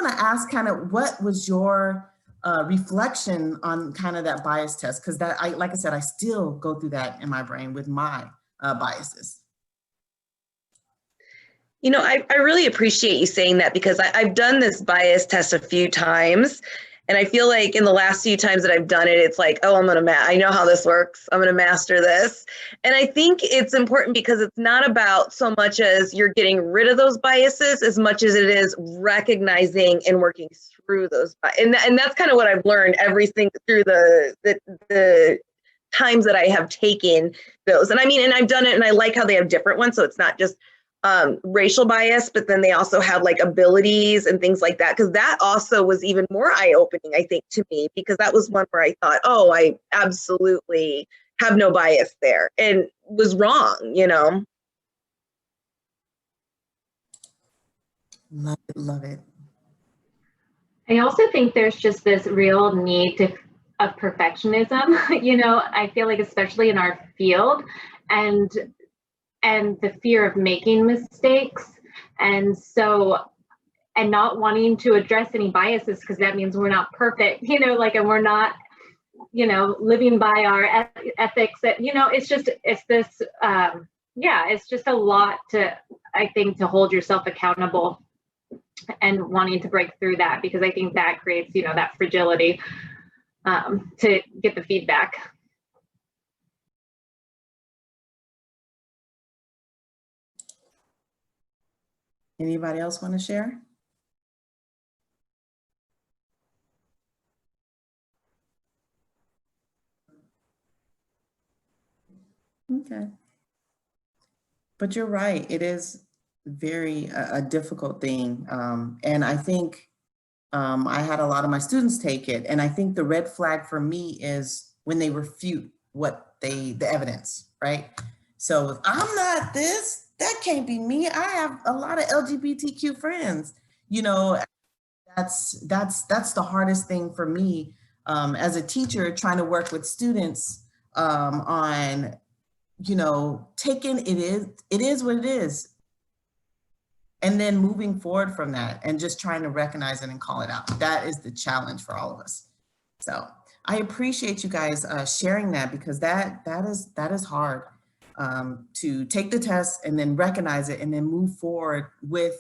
want to ask kind of what was your reflection on kind of that bias test? Because that, like I said, I still go through that in my brain with my biases. You know, I really appreciate you saying that, because I've done this bias test a few times. And I feel like in the last few times that I've done it, it's like, oh, I know how this works. I'm going to master this. And I think it's important because it's not about so much as you're getting rid of those biases as much as it is recognizing and working through those. And that's kind of what I've learned through the times that I have taken those. And I mean, and I've done it, and I like how they have different ones. So it's not just racial bias, but then they also have like abilities and things like that, because that also was even more eye-opening, I think, to me, because that was one where I thought, oh, I absolutely have no bias there, and was wrong, you know. Love it, love it. I also think there's just this real need of perfectionism. You know, I feel like especially in our field, and the fear of making mistakes, and not wanting to address any biases because that means we're not perfect, you know, like, and we're not, you know, living by our ethics. That, you know, it's just a lot to, I think, to hold yourself accountable and wanting to break through that, because I think that creates, you know, that fragility to get the feedback. Anybody else want to share? Okay. But you're right. It is very a difficult thing. And I think I had a lot of my students take it. And I think the red flag for me is when they refute the evidence, right? So if I'm not this, that can't be me. I have a lot of LGBTQ friends. You know, that's the hardest thing for me as a teacher, trying to work with students on, you know, it is what it is. And then moving forward from that and just trying to recognize it and call it out. That is the challenge for all of us. So I appreciate you guys sharing that, because that is hard to take the test and then recognize it and then move forward with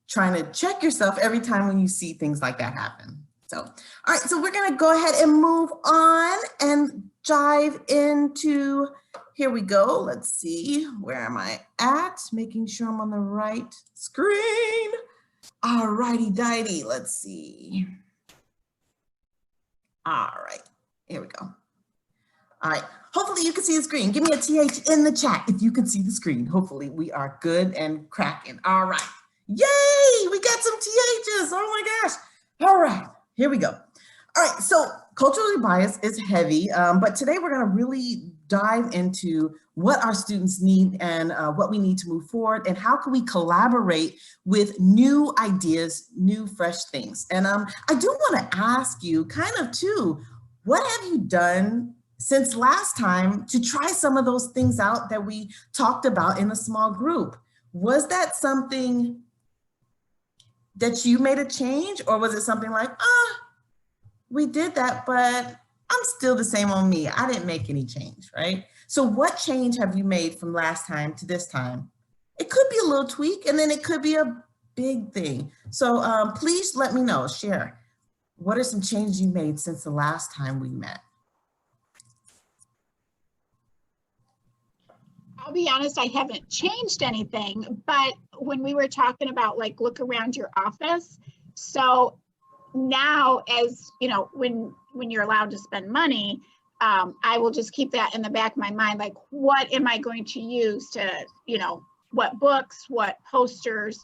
trying to check yourself every time when you see things like that happen. So, all right, so we're gonna go ahead and move on and dive into, here we go. Let's see, where am I at? Making sure I'm on the right screen. All righty, dighty, let's see. All right, here we go. All right, hopefully you can see the screen. Give me a TH in the chat if you can see the screen. Hopefully we are good and cracking. All right, yay, we got some THs, oh my gosh. All right, here we go. All right, so culturally biased is heavy, but today we're gonna really dive into what our students need and what we need to move forward, and how can we collaborate with new ideas, new fresh things. And I do wanna ask you kind of too, what have you done since last time to try some of those things out that we talked about in a small group? Was that something that you made a change, or was it something like, we did that, but I'm still the same on me. I didn't make any change, right? So what change have you made from last time to this time? It could be a little tweak, and then it could be a big thing. So please let me know, share. What are some changes you made since the last time we met? I'll be honest, I haven't changed anything, but when we were talking about like, look around your office. So now, as you know, when you're allowed to spend money, I will just keep that in the back of my mind. Like, what am I going to use to, you know, what books, what posters?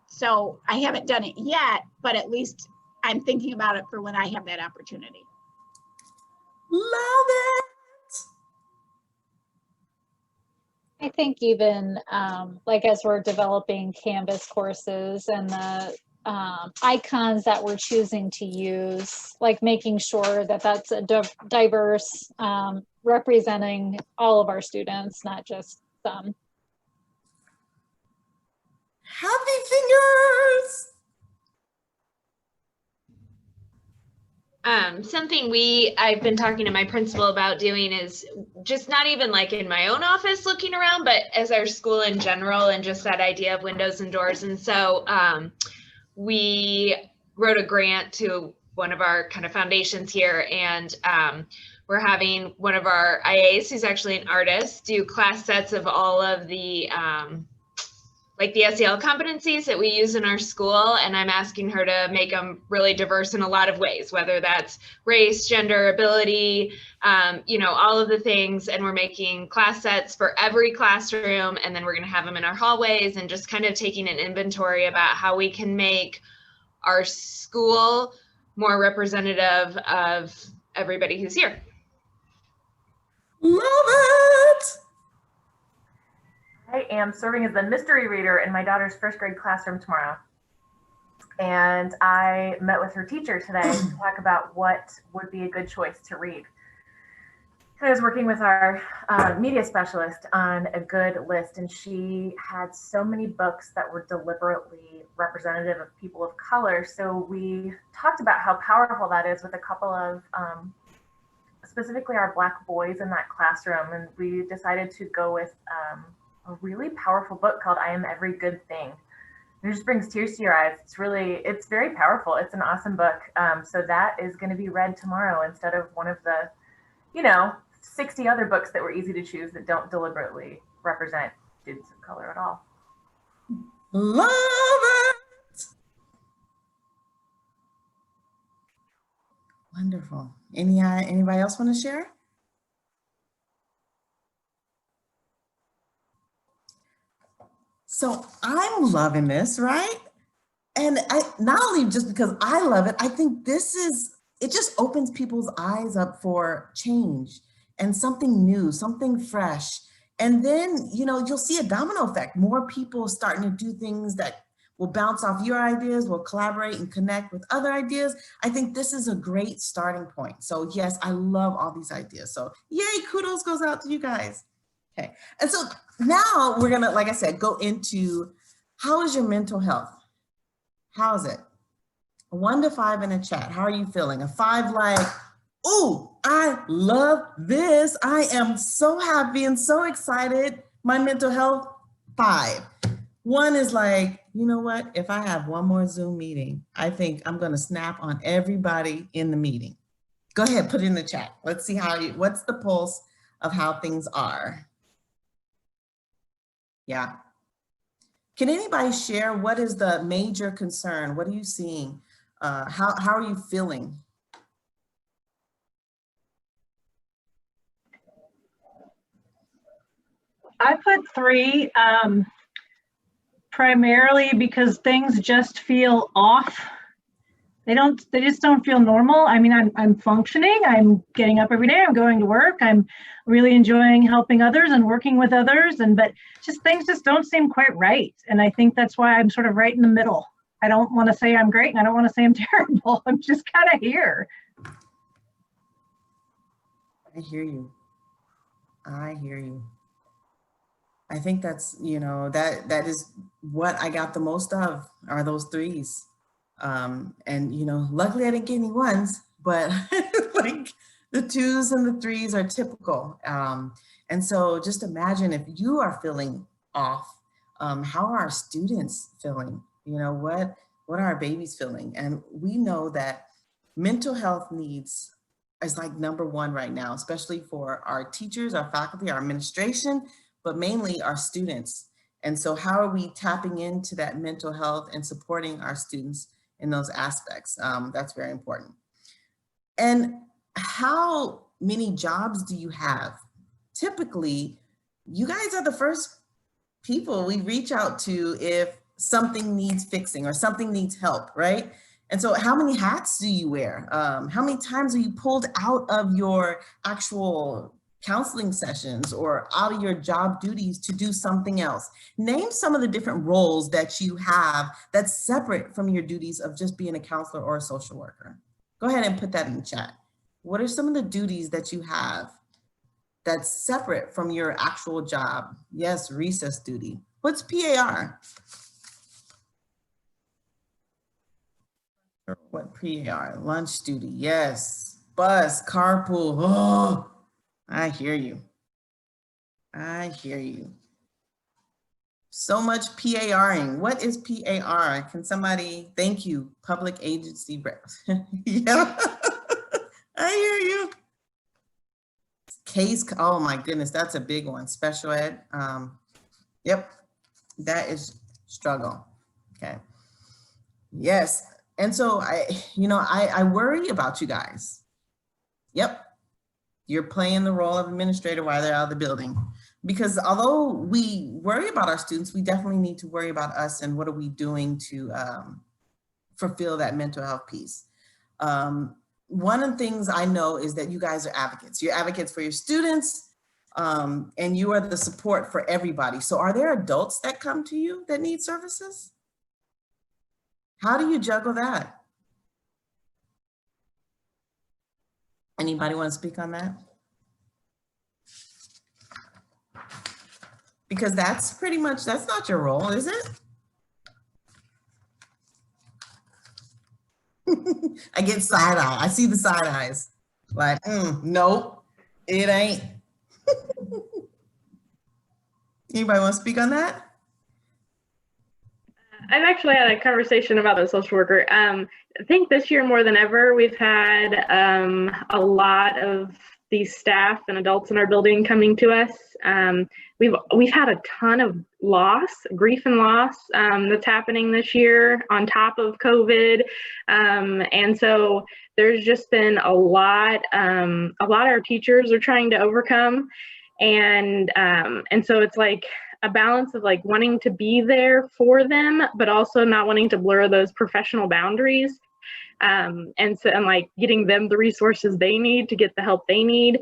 So I haven't done it yet, but at least I'm thinking about it for when I have that opportunity. Love it. I think even like as we're developing Canvas courses and the icons that we're choosing to use, like making sure that that's a diverse, representing all of our students, not just some. Happy fingers. Something I've been talking to my principal about doing is just not even like in my own office looking around, but as our school in general, and just that idea of windows and doors. And so we wrote a grant to one of our kind of foundations here, and we're having one of our IAs, who's actually an artist, do class sets of all of the like the SEL competencies that we use in our school. And I'm asking her to make them really diverse in a lot of ways, whether that's race, gender, ability, you know, all of the things. And we're making class sets for every classroom. And then we're going to have them in our hallways, and just kind of taking an inventory about how we can make our school more representative of everybody who's here. Love it. I am serving as the mystery reader in my daughter's first grade classroom tomorrow. And I met with her teacher today to talk about what would be a good choice to read. I was working with our media specialist on a good list, and she had so many books that were deliberately representative of people of color. So we talked about how powerful that is with a couple of specifically our Black boys in that classroom. And we decided to go with a really powerful book called I Am Every Good Thing. It just brings tears to your eyes. It's very powerful. It's an awesome book. So that is going to be read tomorrow instead of one of the, 60 other books that were easy to choose that don't deliberately represent students of color at all. Love it. Wonderful. Anybody else want to share? So I'm loving this, right? And not only just because I love it, I think it just opens people's eyes up for change and something new, something fresh. And then, you'll see a domino effect. More people starting to do things that will bounce off your ideas, will collaborate and connect with other ideas. I think this is a great starting point. So yes, I love all these ideas. So yay, kudos goes out to you guys. Okay, and so now we're gonna, like I said, go into how is your mental health? How is it? 1 to 5 in a chat. How are you feeling? A 5 like, ooh, I love this. I am so happy and so excited. My mental health, 5. 1 is like, you know what? If I have one more Zoom meeting, I think I'm gonna snap on everybody in the meeting. Go ahead, put it in the chat. Let's see what's the pulse of how things are. Yeah. Can anybody share what is the major concern? What are you seeing? How are you feeling? I put 3, primarily because things just feel off. They just don't feel normal. I mean, I'm functioning, I'm getting up every day, I'm going to work, I'm really enjoying helping others and working with others, but just things just don't seem quite right. And I think that's why I'm sort of right in the middle. I don't want to say I'm great and I don't want to say I'm terrible. I'm just kind of here. I hear you. I hear you. I think that's, that is what I got the most of, are those 3s. And luckily I didn't get any 1s, but like the 2s and the 3s are typical. And so just imagine if you are feeling off, how are our students feeling? What are our babies feeling? And we know that mental health needs is like #1 right now, especially for our teachers, our faculty, our administration, but mainly our students. And so how are we tapping into that mental health and supporting our students in those aspects? That's very important. And how many jobs do you have? Typically, you guys are the first people we reach out to if something needs fixing or something needs help, right? And so how many hats do you wear? How many times are you pulled out of your actual counseling sessions or out of your job duties to do something else? Name some of the different roles that you have that's separate from your duties of just being a counselor or a social worker. Go ahead and put that in the chat. What are some of the duties that you have that's separate from your actual job? Yes, recess duty. What's PAR? What PAR? Lunch duty, yes. Bus, carpool, oh, I hear you. I hear you. So much PARing. What is PAR? Can somebody, thank you, public agency reps. Yeah, I hear you. Case, oh my goodness, that's a big one. Special ed. Yep, that is struggle. Okay. Yes. And so I worry about you guys. Yep. You're playing the role of administrator while they're out of the building. Because although we worry about our students, we definitely need to worry about us and what are we doing to fulfill that mental health piece. One of the things I know is that you guys are advocates. You're advocates for your students, and you are the support for everybody. So are there adults that come to you that need services? How do you juggle that? Anybody want to speak on that? Because that's pretty much, that's not your role, is it? I get side eye. I see the side eyes. Like, nope, it ain't. Anybody want to speak on that? I've actually had a conversation about the social worker. I think this year more than ever, we've had a lot of these staff and adults in our building coming to us. We've had a ton of loss, grief and loss that's happening this year on top of COVID. And so there's just been a lot our teachers are trying to overcome. And so it's like a balance of like wanting to be there for them, but also not wanting to blur those professional boundaries. And like getting them the resources they need to get the help they need.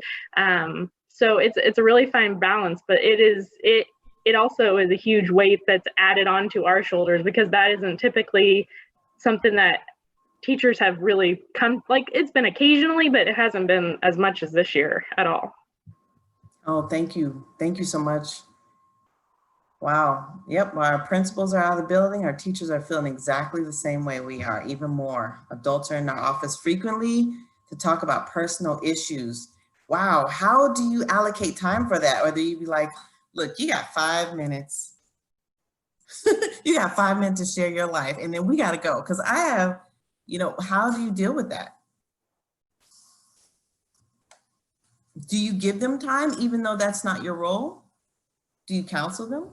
So it's a really fine balance, but it also is a huge weight that's added onto our shoulders because that isn't typically something that teachers have really come, like it's been occasionally, but it hasn't been as much as this year at all. Oh, thank you. Thank you so much. Wow. Yep. Our principals are out of the building. Our teachers are feeling exactly the same way we are, even more. Adults are in our office frequently to talk about personal issues. Wow. How do you allocate time for that? Or do you be like, look, you got 5 minutes. You got 5 minutes to share your life and then we got to go. Because I have, how do you deal with that? Do you give them time even though that's not your role? Do you counsel them?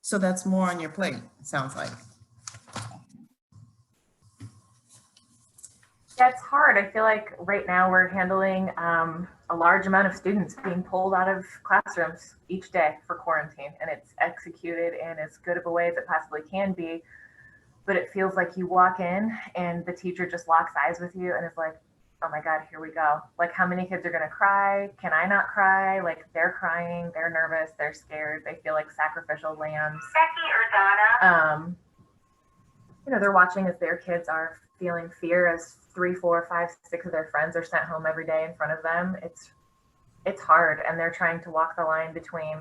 So that's more on your plate, it sounds like. Yeah, it's hard. I feel like right now we're handling a large amount of students being pulled out of classrooms each day for quarantine, and it's executed in as good of a way as it possibly can be. But it feels like you walk in and the teacher just locks eyes with you and is like, oh my God, here we go. Like, how many kids are gonna cry? Can I not cry? Like, they're crying, they're nervous, they're scared, they feel like sacrificial lambs. Becky or Donna. They're watching as their kids are feeling fear as 3, 4, 5, 6 of their friends are sent home every day in front of them. It's hard, and they're trying to walk the line between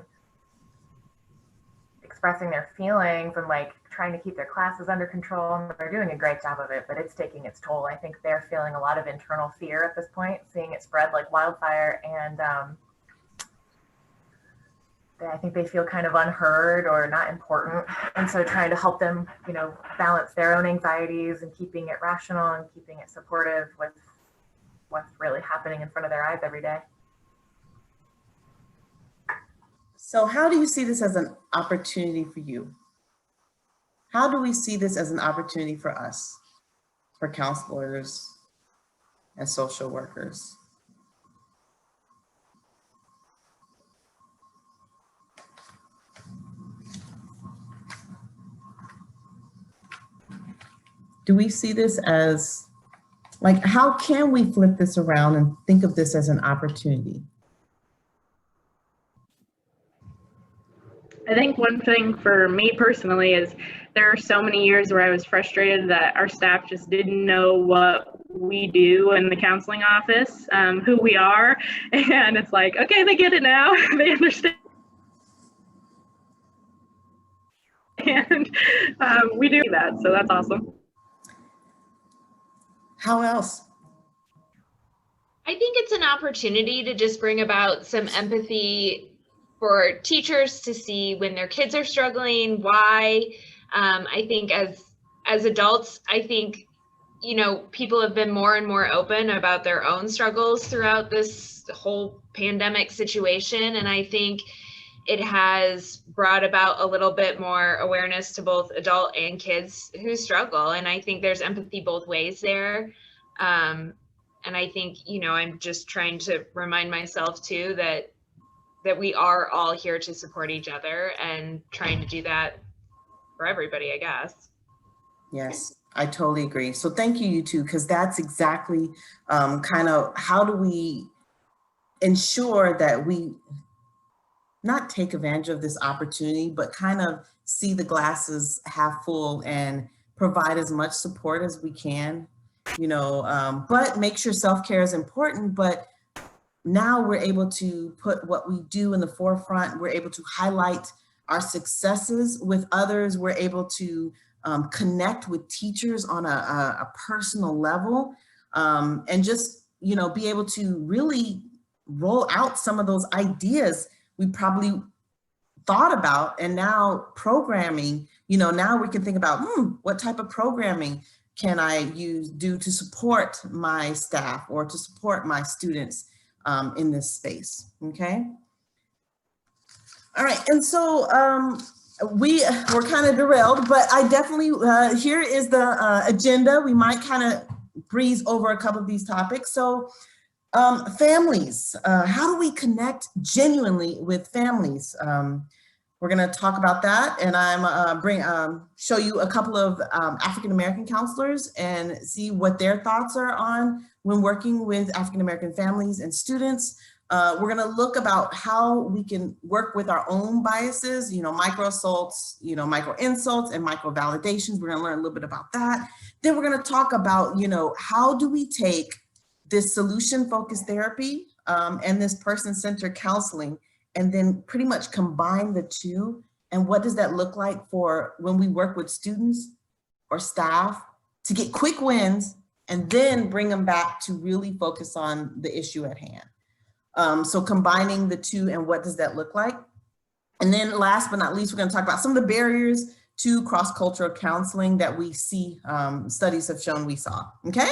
expressing their feelings and like trying to keep their classes under control, and they're doing a great job of it, but it's taking its toll. I think they're feeling a lot of internal fear at this point, seeing it spread like wildfire, and I think they feel kind of unheard or not important, and so trying to help them, balance their own anxieties and keeping it rational and keeping it supportive with what's really happening in front of their eyes every day. So how do you see this as an opportunity for you? How do we see this as an opportunity for us, for counselors and social workers? Do we see this as, like, how can we flip this around and think of this as an opportunity? I think one thing for me personally is there are so many years where I was frustrated that our staff just didn't know what we do in the counseling office, who we are. And it's like, okay, they get it now. They understand. and we do that, so that's awesome. How else? I think it's an opportunity to just bring about some empathy for teachers to see when their kids are struggling, why. I think as adults, I think, you know, people have been more and more open about their own struggles throughout this whole pandemic situation. And I think it has brought about a little bit more awareness to both adult and kids who struggle. And I think there's empathy both ways there. And I think, you know, I'm just trying to remind myself too that we are all here to support each other and trying to do that for everybody, I guess. Yes, I totally agree. So thank you, you two, because that's exactly kind of how do we ensure that we not take advantage of this opportunity, but kind of see the glasses half full and provide as much support as we can, you know, but make sure self-care is important. But now we're able to put what we do in the forefront. We're able to highlight our successes with others. We're able to connect with teachers on a personal level, and just, you know, be able to really roll out some of those ideas we probably thought about. And now programming, you know, now we can think about, what type of programming can I do to support my staff or to support my students in this space, okay? All right, and so we were kind of derailed, but I definitely, here is the agenda. We might kind of breeze over a couple of these topics. So families, how do we connect genuinely with families? We're gonna talk about that, and I'm show you a couple of African-American counselors and see what their thoughts are on when working with African-American families and students. We're gonna look about how we can work with our own biases, you know, micro assaults, you know, micro insults and micro validations. We're gonna learn a little bit about that. Then we're gonna talk about, you know, how do we take this solution-focused therapy and this person-centered counseling, and then pretty much combine the two. And what does that look like for when we work with students or staff to get quick wins and then bring them back to really focus on the issue at hand. So combining the two, and what does that look like? And then last but not least, we're gonna talk about some of the barriers to cross-cultural counseling that we see, studies have shown we saw, okay?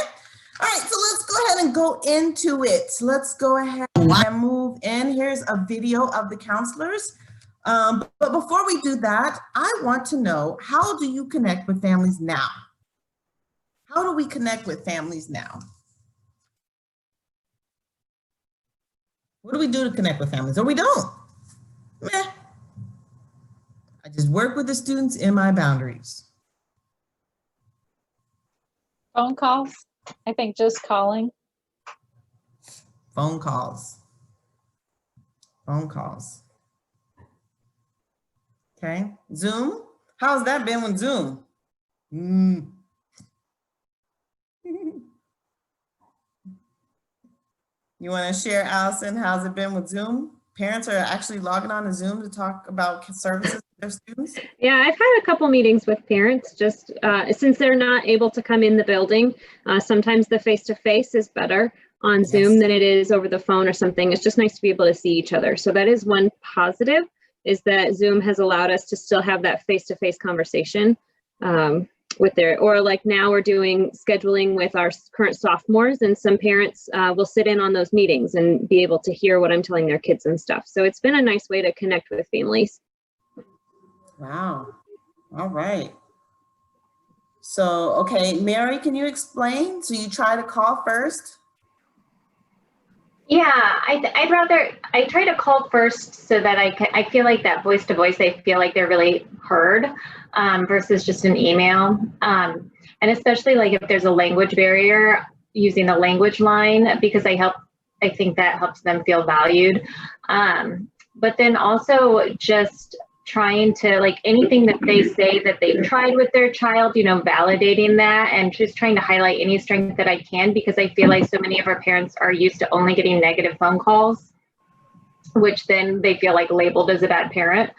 All right, so let's go ahead and go into it. Let's go ahead and move in. Here's a video of the counselors. But before we do that, I want to know, how do you connect with families now? How do we connect with families now? What do we do to connect with families? Or we don't? Meh. I just work with the students in my boundaries. Phone calls. I think just calling. Phone calls. Phone calls. Okay, Zoom. How's that been with Zoom? You want to share, Allison, how's it been with Zoom? Parents are actually logging on to Zoom to talk about services for their students? Yeah, I've had a couple meetings with parents, just since they're not able to come in the building. Sometimes the face-to-face is better on Zoom than it is over the phone or something. It's just nice to be able to see each other. So that is one positive, is that Zoom has allowed us to still have that face-to-face conversation with their, or like now we're doing scheduling with our current sophomores, and some parents will sit in on those meetings and be able to hear what I'm telling their kids and stuff. So it's been a nice way to connect with families. Wow. All right. So, okay, Mary, can you explain? So you try to call first? Yeah, I try to call first so that I feel like that voice to voice, I feel like they're really heard versus just an email. And especially like if there's a language barrier, using the language line, because I think that helps them feel valued. But then also just trying to, like, anything that they say that they've tried with their child, you know, validating that and just trying to highlight any strength that I can, because I feel like so many of our parents are used to only getting negative phone calls, which then they feel like labeled as a bad parent.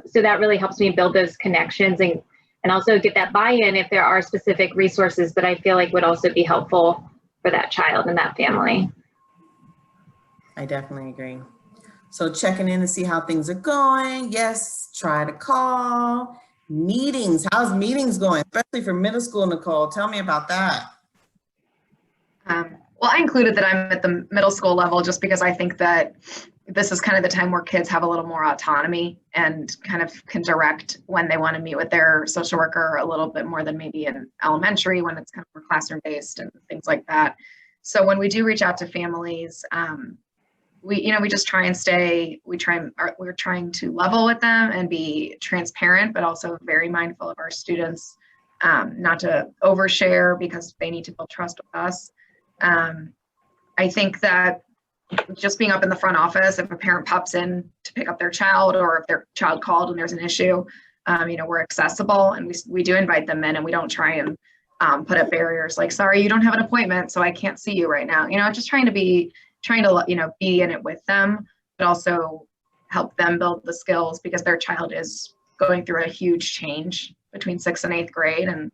So that really helps me build those connections and also get that buy-in if there are specific resources that I feel like would also be helpful for that child and that family. I definitely agree. So checking in to see how things are going. Yes, try to call. Meetings, how's meetings going? Especially for middle school, Nicole. Tell me about that. Well, I included that I'm at the middle school level just because I think that this is kind of the time where kids have a little more autonomy and kind of can direct when they want to meet with their social worker a little bit more than maybe in elementary when it's kind of more classroom based and things like that. So when we do reach out to families, we just try and we're trying to level with them and be transparent, but also very mindful of our students, not to overshare because they need to build trust with us. I think that just being up in the front office, if a parent pops in to pick up their child or if their child called and there's an issue, we're accessible and we do invite them in and we don't try and put up barriers like, sorry, you don't have an appointment, so I can't see you right now. Just trying to be in it with them, but also help them build the skills because their child is going through a huge change between 6th and 8th grade. And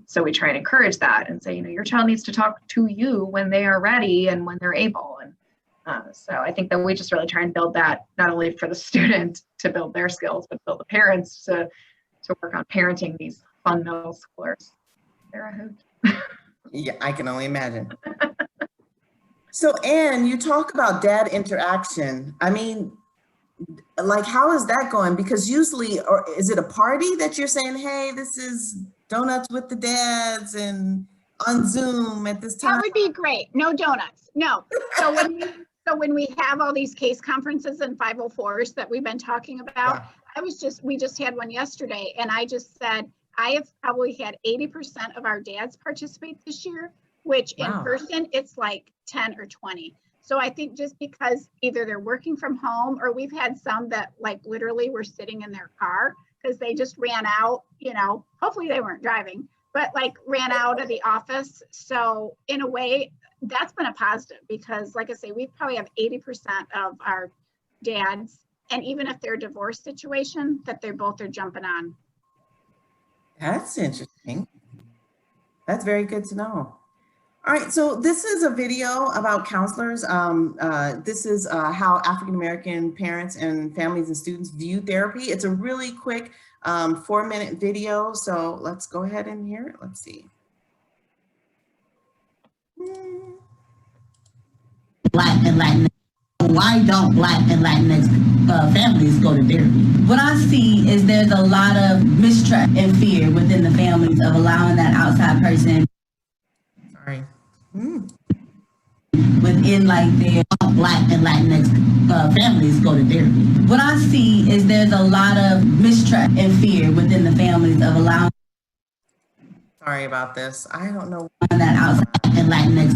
so we try and encourage that and say, your child needs to talk to you when they are ready and when they're able. And so I think that we just really try and build that not only for the student to build their skills, but build the parents to work on parenting these fun middle schoolers. They're a hoot. Yeah, I can only imagine. So Anne, you talk about dad interaction. I mean, like, how is that going? Because usually, or is it a party that you're saying, hey, this is donuts with the dads and on Zoom at this time? That would be great. No donuts. No. So when we have all these case conferences and 504s that we've been talking about, yeah. We just had one yesterday and I just said, I have probably had 80% of our dads participate this year, which in person, it's like 10 or 20. So I think just because either they're working from home or we've had some that like literally were sitting in their car because they just ran out, hopefully they weren't driving, but like ran out of the office. So in a way, that's been a positive because like I say, we probably have 80% of our dads, and even if they're a divorce situation, that they both are jumping on. That's interesting. That's very good to know. All right, so this is a video about counselors. This is how African-American parents and families and students view therapy. It's a really quick 4-minute video. So let's go ahead and hear it. Let's see. Black and Latinx. Why don't Black and Latinx families go to therapy? What I see is there's a lot of mistrust and fear within the families of allowing that outside person. Sorry. Within like their Black and Latinx families go to therapy. What I see is there's a lot of mistrust and fear within the families of allowing. Sorry about this. I don't know. That outside and Latinx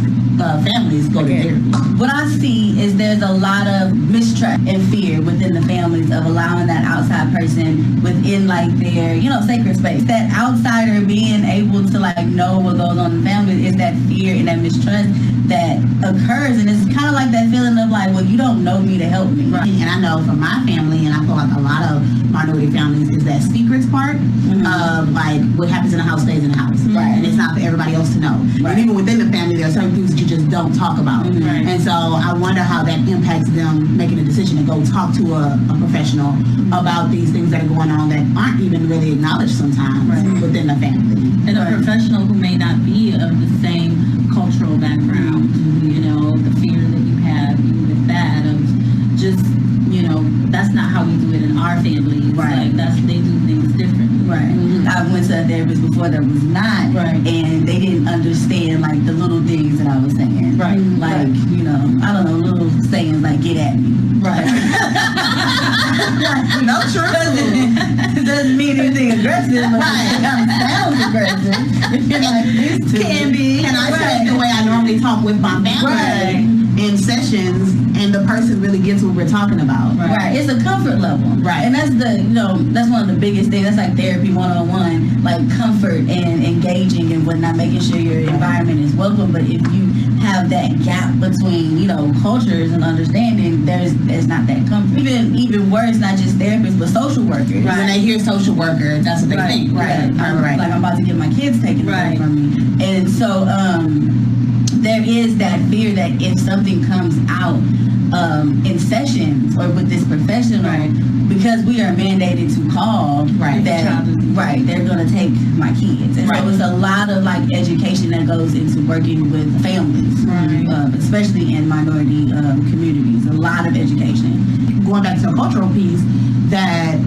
families go to therapy. What I see is there's a lot of mistrust and fear within the families of allowing that outside person within like their, sacred space. That outsider being able to like know what goes on in the family is that fear and that mistrust that occurs. And it's kind of like that feeling of like, well, you don't know me to help me. Right. And I know for my family, and I feel like a lot of minority families, is that secrets part of like what happens in the house stays in the house. Right. And it's not for everybody else to know. Right. And even within the family, there are certain things that you just don't talk about. Right. And so I wonder how that impacts them making a decision to go talk to a professional about these things that are going on that aren't even really acknowledged sometimes within the family. And a professional who may not be of the same cultural background, the fear that you have even with that of just, that's not how we do it in our family. Right. Like they do things differently. Right. I went to a therapist before that was not, and they didn't understand like the little things that I was saying. Right. Like, I don't know, little sayings like "get at me." Right. No, true. Doesn't mean anything aggressive, but it kind of sounds aggressive. Can be. And I say the way I normally talk with my family in sessions, and the person really gets what we're talking about. Right. It's a comfort level. Right. And that's that's one of the biggest things. That's like therapy 101, like comfort and engaging in what but not making sure your environment is welcome. But if you have that gap between, you know, cultures and understanding, there's not that comfort. Even worse, not just therapists, but social workers. Right. When they hear social worker, that's what they think. Right. Right. Like, I'm about to get my kids taken away from me. And so there is that fear that if something comes out in sessions or with this professional, because we are mandated to call, they're going to take my kids. And so it's a lot of like education that goes into working with families, especially in minority communities. A lot of education. Going back to the cultural piece, that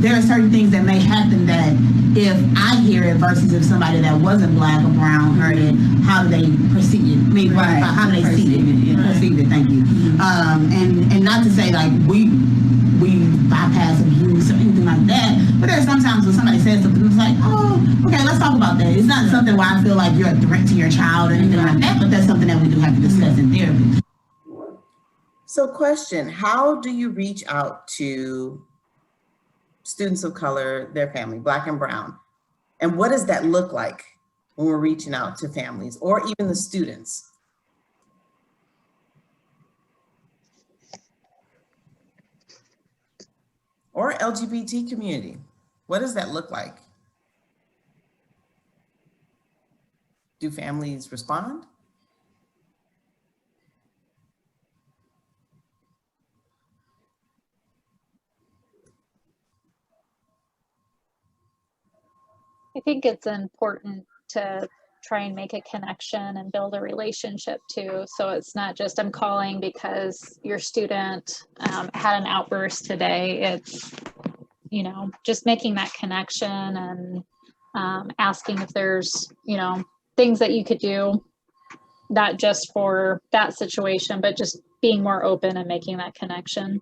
there are certain things that may happen that if I hear it versus if somebody that wasn't Black or brown heard it, how do they perceive it? I mean, how do they see it? Perceive it, thank you. And not to say like we bypass abuse or anything like that, but there's sometimes when somebody says something, it's like, oh, okay, let's talk about that. It's not something where I feel like you're a threat to your child or anything like that, but that's something that we do have to discuss in therapy. So question, how do you reach out to students of color, their family, Black and brown? And what does that look like when we're reaching out to families or even the students? Or LGBT community? What does that look like? Do families respond? I think it's important to try and make a connection and build a relationship too. So it's not just I'm calling because your student had an outburst today. It's, you know, just making that connection and asking if there's, you know, things that you could do, not just for that situation, but just being more open and making that connection.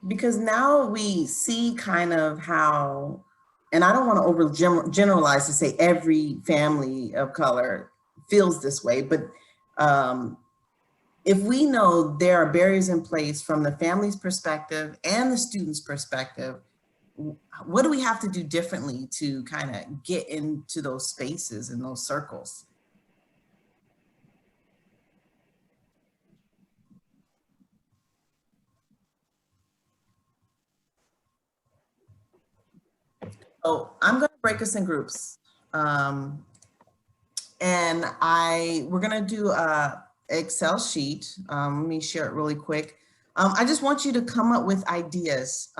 Because now we see kind of how, and I don't want to over generalize to say every family of color feels this way, but if we know there are barriers in place from the family's perspective and the student's perspective, what do we have to do differently to kind of get into those spaces and those circles? So I'm going to break us in groups. And we're going to do an Excel sheet. Let me share it really quick. I just want you to come up with ideas,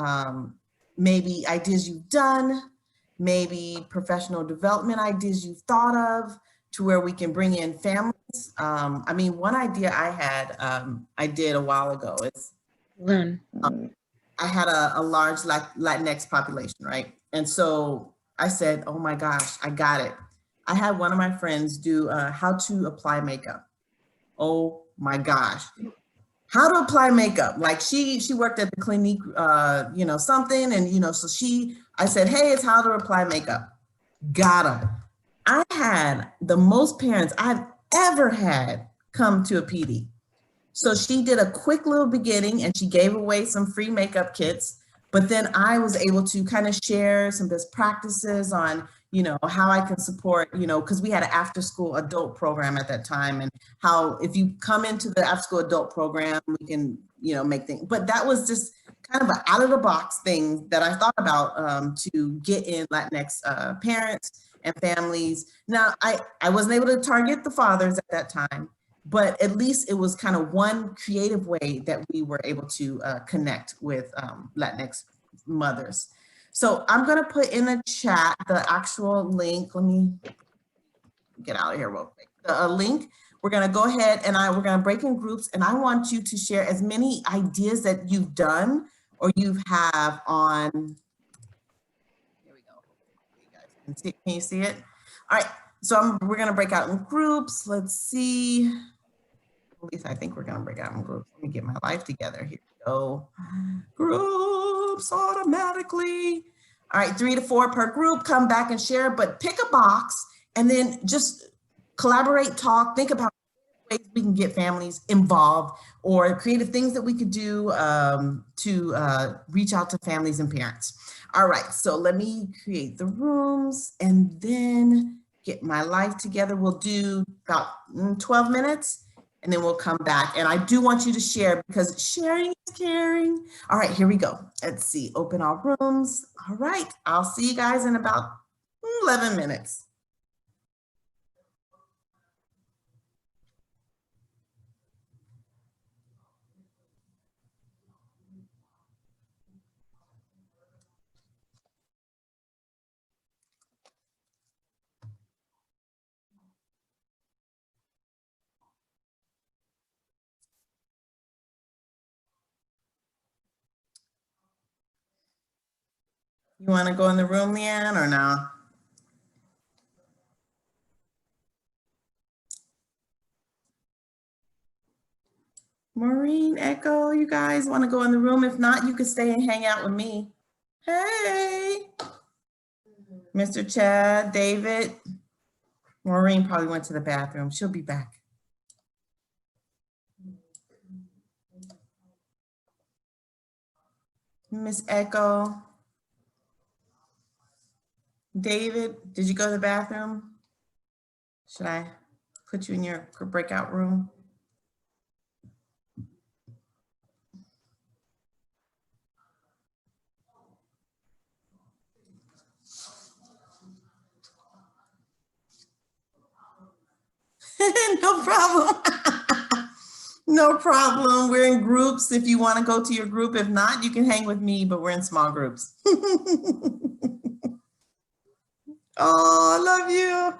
maybe ideas you've done, maybe professional development ideas you've thought of, to where we can bring in families. I mean, one idea I had, I did a while ago is, I had a large Latinx population, right? And so I said, oh my gosh, I got it. I had one of my friends do how to apply makeup. Oh my gosh. How to apply makeup. Like she worked at the Clinique, you know, something. And, you know, so I said, hey, it's how to apply makeup. Got him. I had the most parents I've ever had come to a PD. So she did a quick little beginning and she gave away some free makeup kits. But then I was able to kind of share some best practices on, you know, how I can support, you know, because we had an after school adult program at that time, and how if you come into the after school adult program, we can, you know, make things. But that was just kind of an out of the box thing that I thought about to get in Latinx parents and families. Now, I wasn't able to target the fathers at that time, but at least it was kind of one creative way that we were able to connect with Latinx mothers. So I'm gonna put in the chat the actual link. Let me get out of here real quick. The link, we're gonna go ahead and we're gonna break in groups, and I want you to share as many ideas that you've done or you have on, here we go. You guys can you see it? All right, so we're gonna break out in groups. Let's see. At least I think we're gonna break out in groups. Let me get my life together. Here we go. Groups automatically. All right, 3 to 4 per group, come back and share, but pick a box and then just collaborate, talk, think about ways we can get families involved or creative things that we could do to reach out to families and parents. All right, so let me create the rooms and then get my life together. We'll do about 12 minutes and then we'll come back. And I do want you to share because sharing is caring. All right, here we go. Let's see, open our rooms. All right, I'll see you guys in about 11 minutes. You want to go in the room, Leanne, or no? Maureen, Echo, you guys want to go in the room? If not, you can stay and hang out with me. Hey, Mr. Chad, David. Maureen probably went to the bathroom. She'll be back. Miss Echo. David, did you go to the bathroom? Should I put you in your breakout room? No problem. No problem. We're in groups if you want to go to your group. If not, you can hang with me, but we're in small groups. Oh, I love you.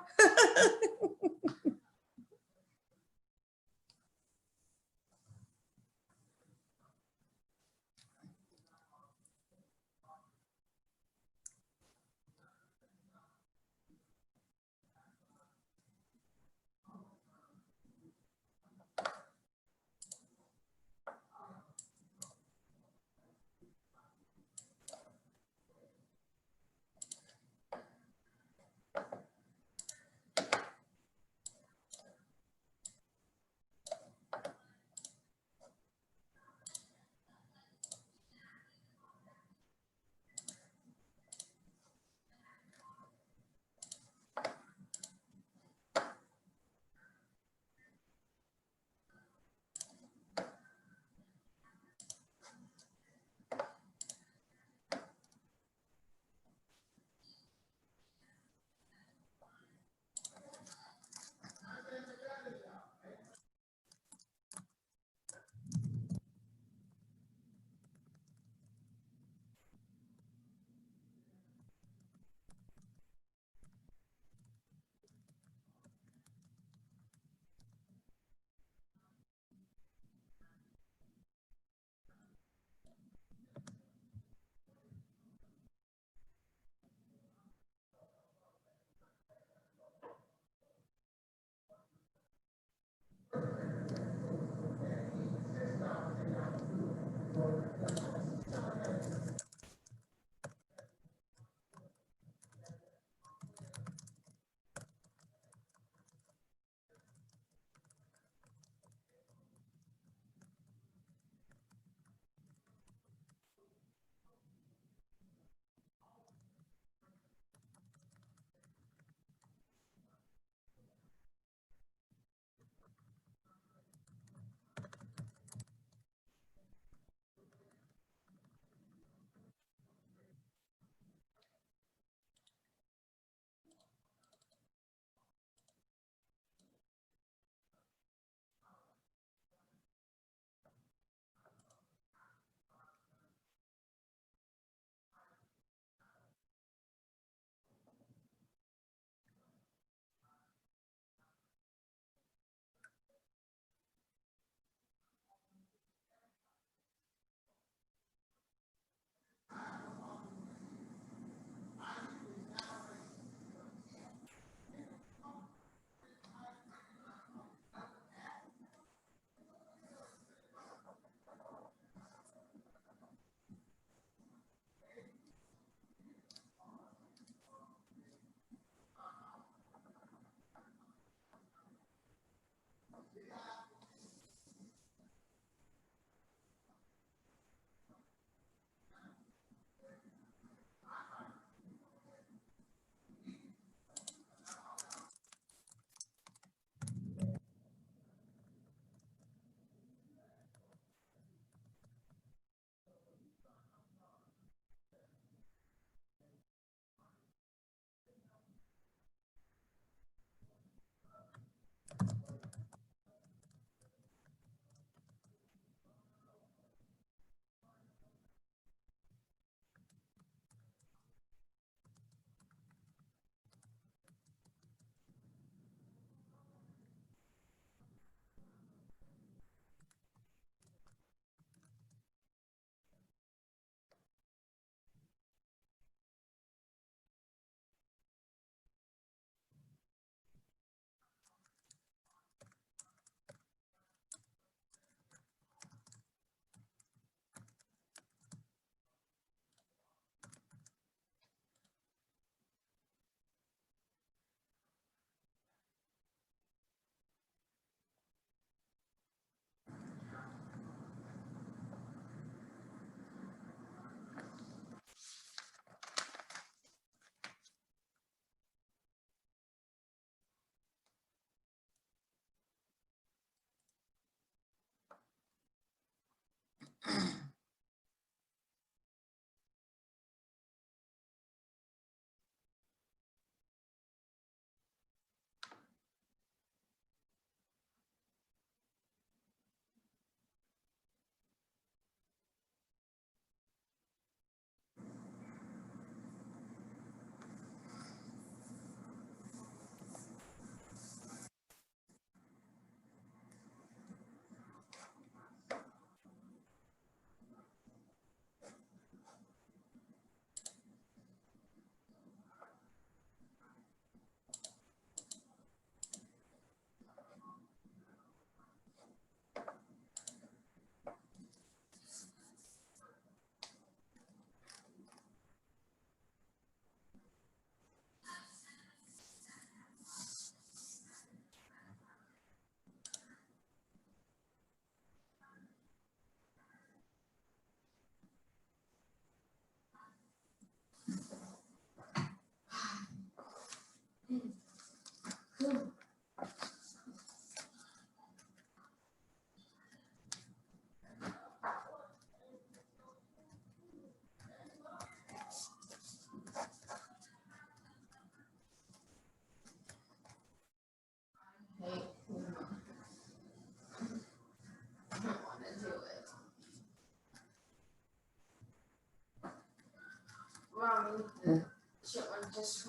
Chipmunk just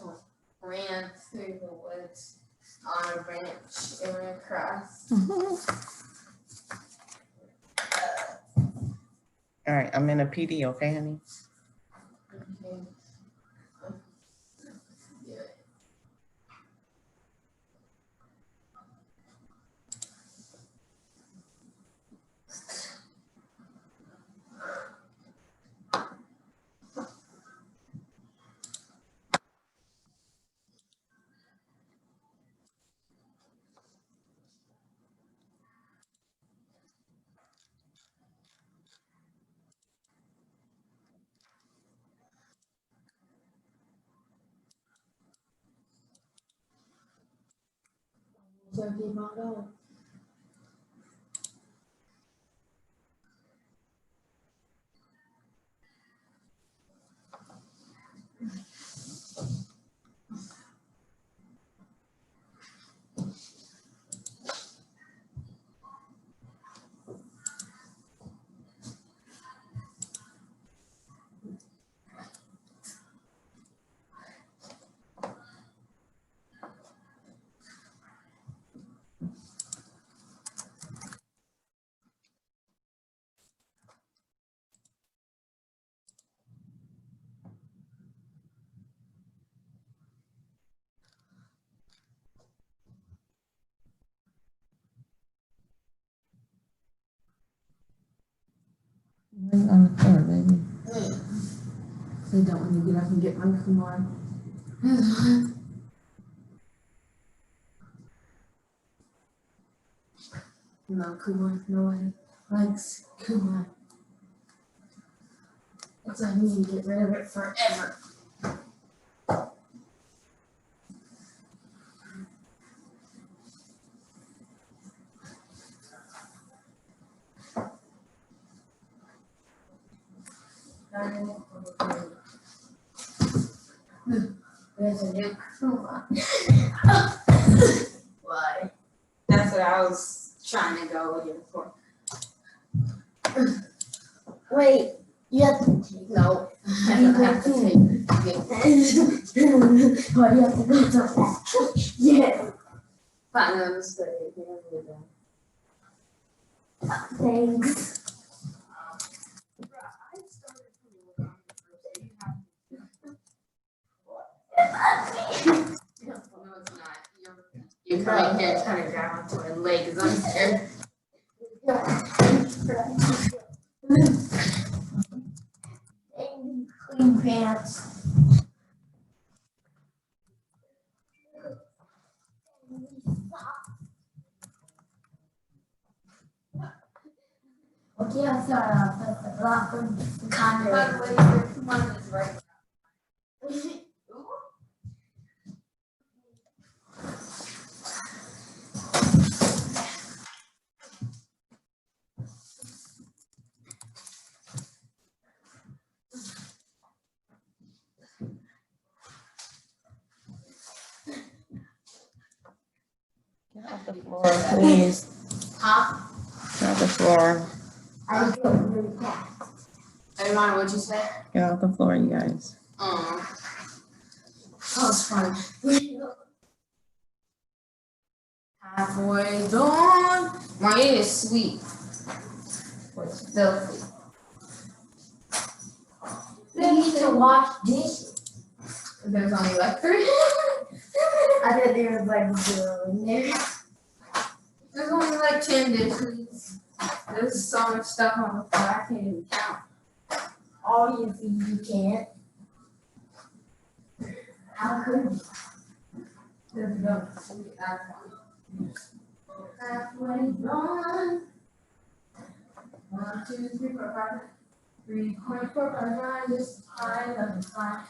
ran through the woods on a branch and went across. All right, I'm in a PD, okay, honey? Okay. Turkey model. Right on the floor, baby. They don't want to get up and get my Kumar. No, Kumar, no one likes Kumar. It's like I need to get rid of it forever. There's a new Kuma. Why? That's what I was trying to go looking for. Wait, you have to take. No, I don't have to take. Why do you have to go so fast? Yeah. Fine, I'm sorry. Thanks. You're coming here trying to grab onto my leg because I'm scared. Clean pants. Okay, I thought I'll put the block on the condo. By the way, your Kumon is right. off the floor, please. Huh? Get off the floor. I go really fast. Everyone, what'd you say? Get off the floor, you guys. That was fun. Halfway done. Mine is sweet. What's filthy? We need to wash dishes. There's only like 3. I thought there was like 0 in there. There's only like 10 dishes. There's so much stuff on the floor, I can't even count. All you see, you can't. How could you? There's no sweet, that's fine. Halfway done. 1, 2, 3, 4, 5, 3.4, 5, 9, just 5, 11, 5.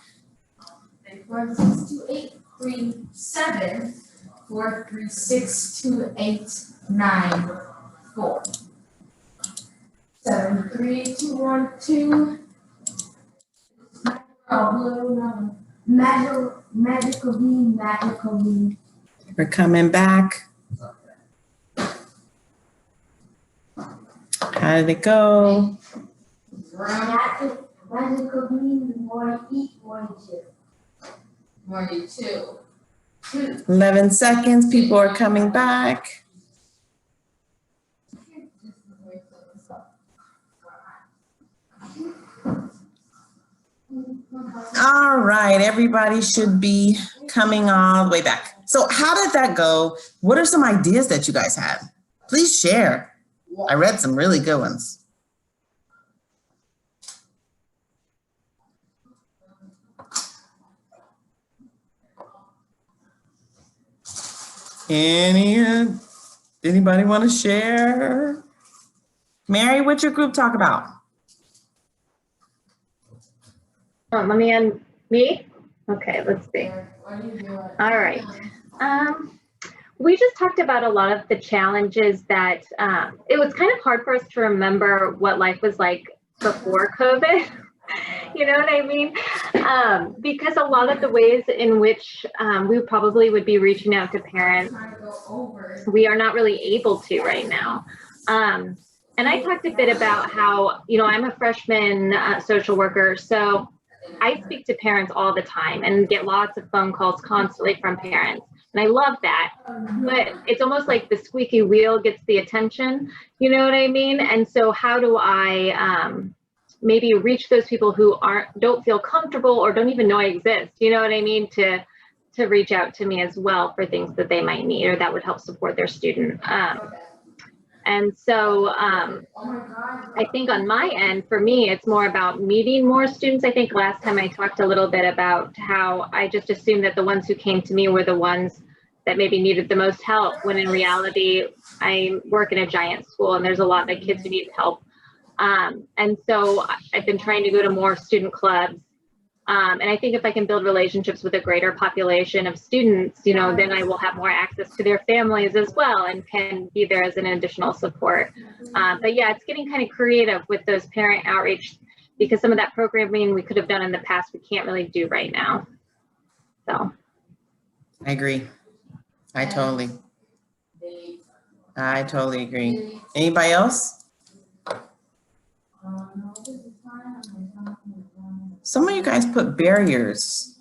4, 6, 2, 8, 3, 7, 4, 3, 6, 2, 8, 9, 4. 7, 3, 2, 1, 2. Magical bean. We're coming back. How did it go? Magical bean, more eat, more chew. More you chew. 11 seconds. People are coming back. All right, everybody should be coming all the way back. So how did that go? What are some ideas that you guys had? Please share. I read some really good ones. Anybody want to share? Mary, what's your group talk about? Let me end me. Okay, let's see. All right. We just talked about a lot of the challenges that it was kind of hard for us to remember what life was like before COVID. You know what I mean? Because a lot of the ways in which we probably would be reaching out to parents, we are not really able to right now. And I talked a bit about how, you know, I'm a freshman social worker, so I speak to parents all the time and get lots of phone calls constantly from parents. And I love that, but it's almost like the squeaky wheel gets the attention, you know what I mean? And so how do I maybe reach those people who don't feel comfortable or don't even know I exist, you know what I mean, to reach out to me as well for things that they might need or that would help support their student. And so I think on my end, for me, it's more about meeting more students. I think last time I talked a little bit about how I just assumed that the ones who came to me were the ones that maybe needed the most help, when in reality, I work in a giant school and there's a lot of kids who need help. And so I've been trying to go to more student clubs. And I think if I can build relationships with a greater population of students, you know, then I will have more access to their families as well and can be there as an additional support. But yeah, it's getting kind of creative with those parent outreach, because some of that programming we could have done in the past, we can't really do right now. So. I agree. I totally agree. Anybody else? Some of you guys put barriers.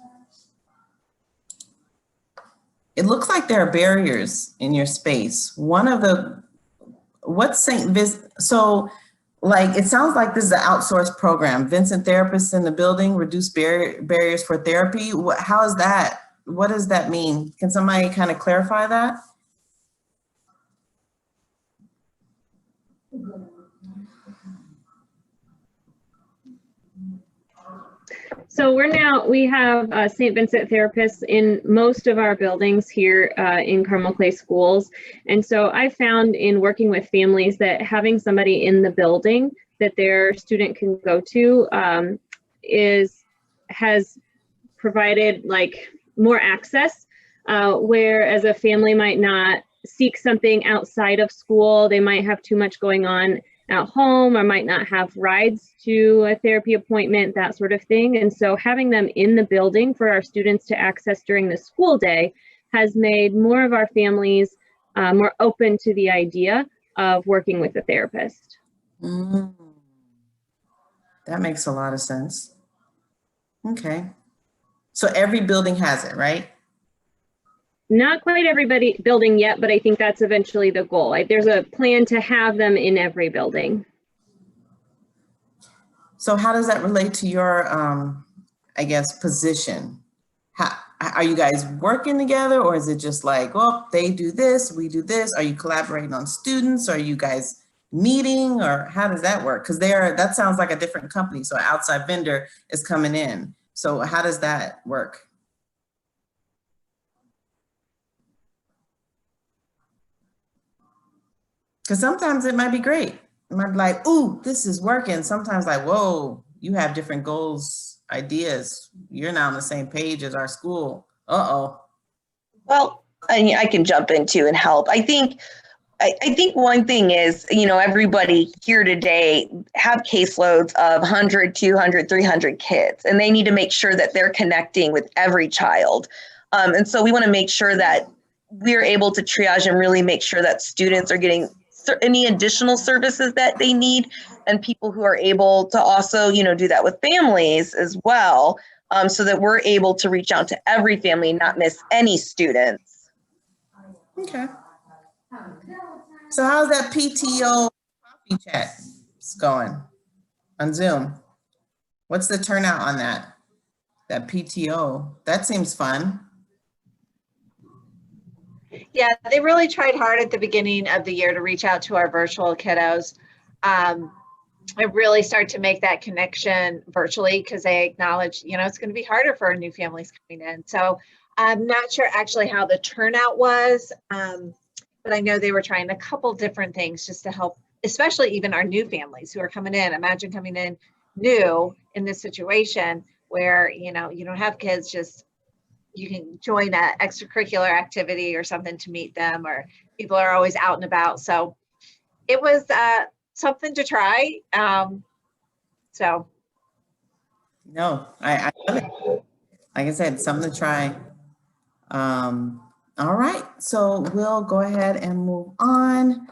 It looks like there are barriers in your space. One of the, what's St. Vincent? So like, it sounds like this is an outsourced program. Vincent therapists in the building, reduce barriers for therapy. How is that? What does that mean? Can somebody kind of clarify that? So we have St. Vincent therapists in most of our buildings here in Carmel Clay schools. And so I found in working with families that having somebody in the building that their student can go to has provided like more access, whereas a family might not seek something outside of school. They might have too much going on at home or might not have rides to a therapy appointment, that sort of thing. And so having them in the building for our students to access during the school day has made more of our families more open to the idea of working with a therapist. That makes a lot of sense. Okay. So every building has it, right? Not quite everybody building yet, but I think that's eventually the goal. There's a plan to have them in every building. So how does that relate to your, I guess, position? How, are you guys working together, or is it just like, well, they do this, we do this? Are you collaborating on students? Are you guys meeting, or how does that work? Because that sounds like a different company. So an outside vendor is coming in. So how does that work? Because sometimes it might be great. It might be like, ooh, this is working. Sometimes like, whoa, you have different goals, ideas. You're not on the same page as our school. Uh-oh. Well, I can jump into and help. I think one thing is, everybody here today have caseloads of 100, 200, 300 kids, and they need to make sure that they're connecting with every child. And so we want to make sure that we're able to triage and really make sure that students are getting any additional services that they need, and people who are able to also, do that with families as well, so that we're able to reach out to every family and not miss any students. Okay. So how's that PTO coffee chat going on Zoom? What's the turnout on that PTO? That seems fun. Yeah, they really tried hard at the beginning of the year to reach out to our virtual kiddos and really start to make that connection virtually, because they acknowledge, it's going to be harder for new families coming in. So I'm not sure actually how the turnout was, but I know they were trying a couple different things just to help, especially even our new families who are coming in. Imagine coming in new in this situation where, you don't have kids, just you can join an extracurricular activity or something to meet them, or people are always out and about. So it was something to try. So. No, I love it. Like I said, something to try. All right, so we'll go ahead and move on.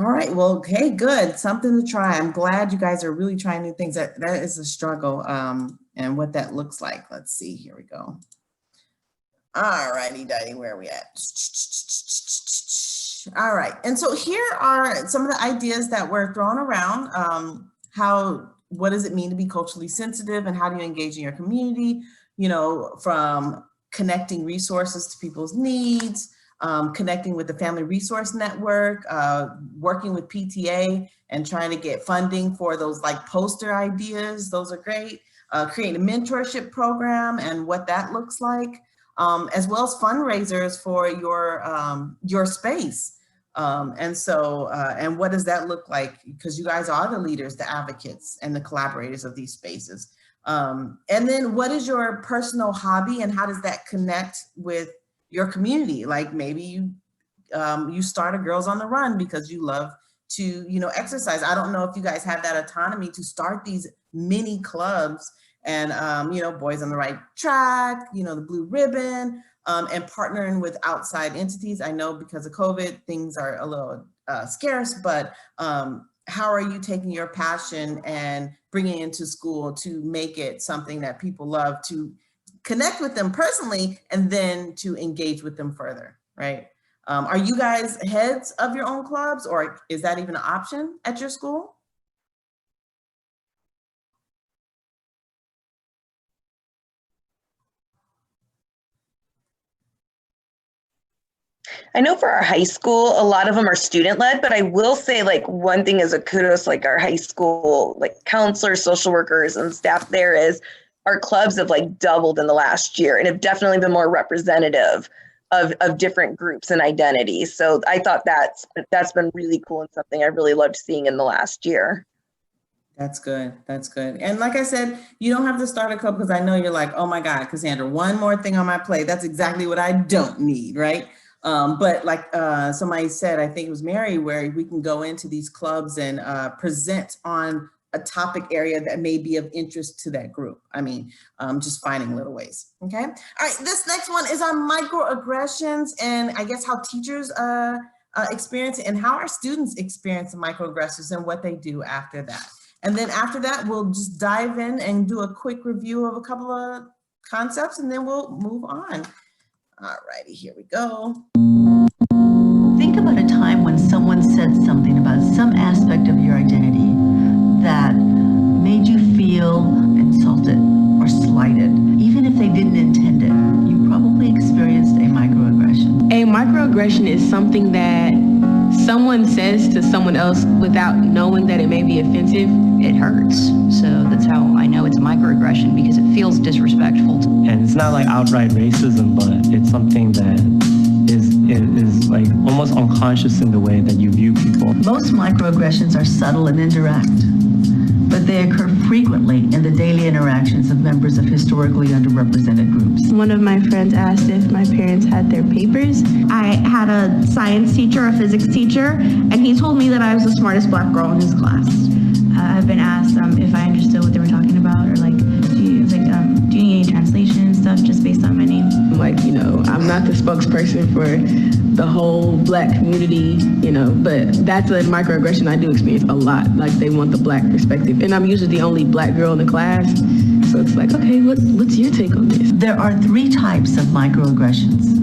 All right, well, okay, good. Something to try. I'm glad you guys are really trying new things. That is a struggle, and what that looks like. Let's see, here we go. All righty, Daddy, where are we at? All right, and so here are some of the ideas that were thrown around. What does it mean to be culturally sensitive, and how do you engage in your community? From connecting resources to people's needs, connecting with the Family Resource Network, working with PTA and trying to get funding for those like poster ideas. Those are great. Creating a mentorship program and what that looks like. As well as fundraisers for your space. And what does that look like? Because you guys are the leaders, the advocates, and the collaborators of these spaces. And then what is your personal hobby, and how does that connect with your community? Like maybe you start a Girls on the Run because you love to, exercise. I don't know if you guys have that autonomy to start these mini clubs and, Boys on the Right Track, the Blue Ribbon, and partnering with outside entities. I know because of COVID, things are a little scarce, but how are you taking your passion and bringing it into school to make it something that people love, to connect with them personally and then to engage with them further, right? Are you guys heads of your own clubs, or is that even an option at your school? I know for our high school, a lot of them are student-led, but I will say one thing is a kudos, our high school, counselors, social workers and staff there is our clubs have doubled in the last year and have definitely been more representative of different groups and identities. So I thought that's been really cool and something I really loved seeing in the last year. That's good. That's good. And like I said, you don't have to start a club because I know you're like, oh my God, Cassandra, one more thing on my plate. That's exactly what I don't need, right? But somebody said, I think it was Mary, where we can go into these clubs and present on a topic area that may be of interest to that group. I mean, just finding little ways, okay? All right, this next one is on microaggressions and I guess how teachers experience it and how our students experience microaggressions and what they do after that. And then after that, we'll just dive in and do a quick review of a couple of concepts and then we'll move on. All righty, here we go. Think about a time when someone said something about some aspect of your identity that made you feel insulted or slighted. Even if they didn't intend it, you probably experienced a microaggression. A microaggression is something that someone says to someone else without knowing that it may be offensive. It hurts. So that's how I know it's a microaggression, because it feels disrespectful. And it's not like outright racism, but it's something that is like almost unconscious in the way that you view people. Most microaggressions are subtle and indirect, but they occur frequently in the daily interactions of members of historically underrepresented groups. One of my friends asked if my parents had their papers. I had a science teacher, a physics teacher, and he told me that I was the smartest black girl in his class. I've been asked if I understood what they were talking about, or like, do you need any translation and stuff just based on my name? Like, you know, I'm not the spokesperson for the whole black community, you know, but that's a microaggression I do experience a lot. Like, they want the black perspective. And I'm usually the only black girl in the class. So it's like, okay, what's your take on this? There are 3 types of microaggressions: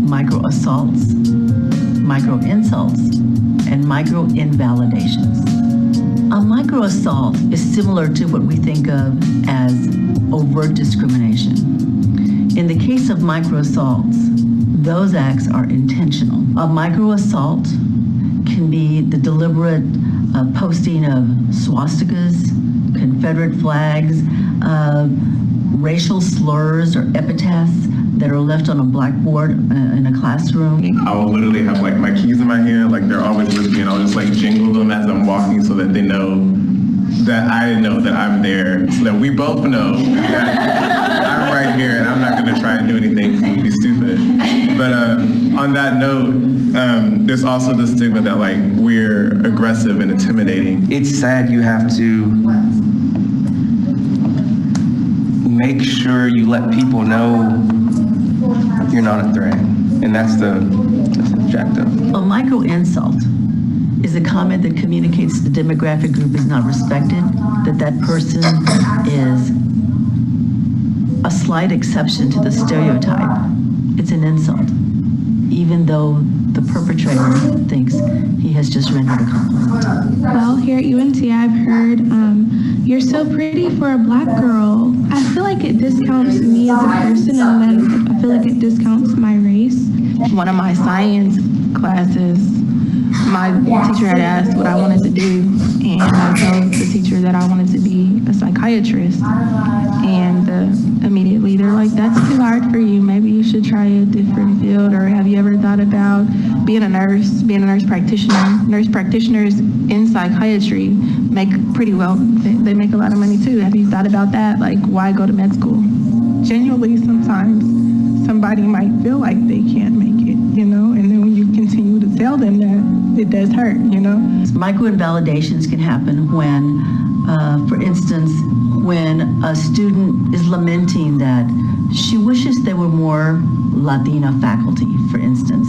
microassaults, microinsults, and microinvalidations. A microassault is similar to what we think of as overt discrimination. In the case of microassaults, those acts are intentional. A microassault can be the deliberate posting of swastikas, Confederate flags, racial slurs or epithets that are left on a blackboard in a classroom. I will literally have like my keys in my hand, like they're always with me, and I'll just like jingle them as I'm walking so that they know that I know that I'm there, so that we both know that I'm right here and I'm not gonna try and do anything to be stupid. But on that note, there's also the stigma that like we're aggressive and intimidating. It's sad you have to make sure you let people know you're not a threat, and that's the objective. A micro-insult is a comment that communicates the demographic group is not respected, that person is a slight exception to the stereotype. It's an insult, even though the perpetrator thinks he has just rendered a compliment. Well, here at UNT, I've heard, you're so pretty for a black girl. I feel like it discounts me as a person, and then I feel like it discounts my race. One of my science classes, my teacher had asked what I wanted to do, and I told the teacher that I wanted to be a psychiatrist. And immediately they're like, that's too hard for you. Maybe you should try a different field, or have you ever thought about being a nurse practitioner? Nurse practitioners in psychiatry make pretty well, they make a lot of money too. Have you thought about that? Like, why go to med school? Genuinely, sometimes somebody might feel like they can't make it, you know, and then when you continue to tell them that, it does hurt, you know. Micro-invalidations can happen when, for instance, when a student is lamenting that she wishes there were more Latina faculty, for instance,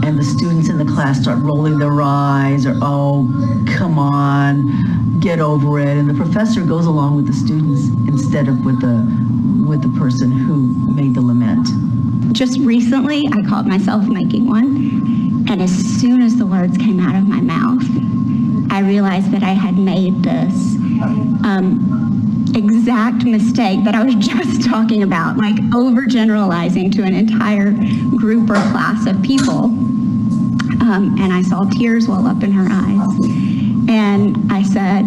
and the students in the class start rolling their eyes or, oh, come on, get over it, and the professor goes along with the students instead of with the person who made the lament. Just recently, I caught myself making one, and as soon as the words came out of my mouth, I realized that I had made this exact mistake that I was just talking about, like overgeneralizing to an entire group or class of people. And I saw tears well up in her eyes. And I said,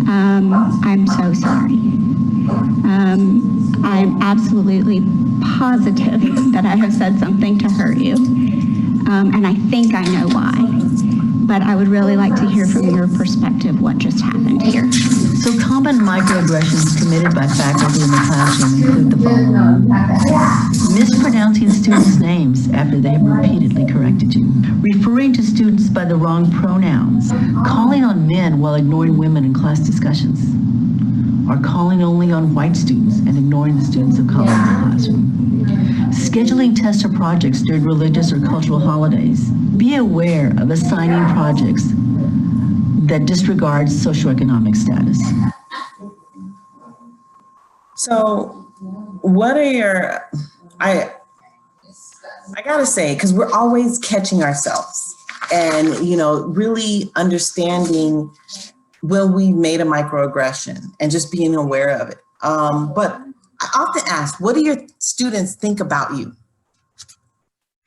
I'm so sorry. I'm absolutely positive that I have said something to hurt you. And I think I know why. But I would really like to hear from your perspective what just happened here. So common microaggressions committed by faculty in the classroom include the following. mispronouncing students' names after they have repeatedly corrected you, referring to students by the wrong pronouns, calling on men while ignoring women in class discussions, or calling only on white students and ignoring the students of color in the classroom. Scheduling tests or projects during religious or cultural holidays. Be aware of assigning projects that disregard socioeconomic status. So what are your, I gotta say, because we're always catching ourselves and, you know, really understanding when we made a microaggression and just being aware of it. But I often ask, what do your students think about you?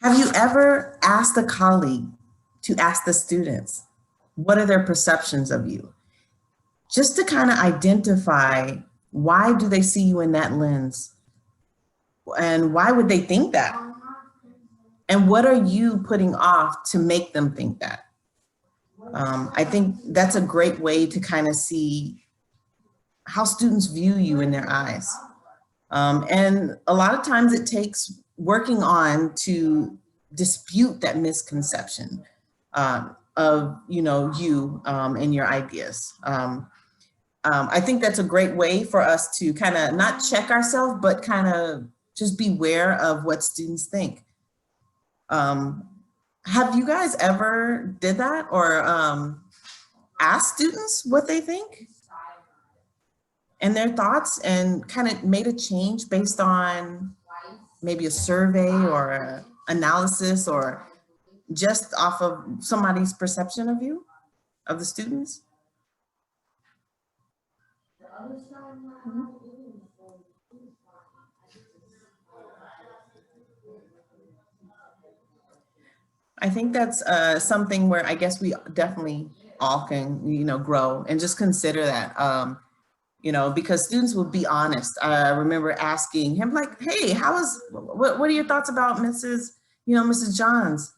Have you ever asked a colleague to ask the students, what are their perceptions of you? Just to kind of identify, why do they see you in that lens? And why would they think that? And what are you putting off to make them think that? I think that's a great way to kind of see how students view you in their eyes. And a lot of times it takes working on to dispute that misconception of, you know, you and your ideas. I think that's a great way for us to kind of not check ourselves, but kind of just beware of what students think. Have you guys ever did that or asked students what they think and their thoughts and kind of made a change based on maybe a survey or an analysis or just off of somebody's perception of you, of the students? I think that's something where I guess we definitely all can, you know, grow and just consider that, you know, because students will be honest. I remember asking him like, hey, what are your thoughts about Mrs. Johns?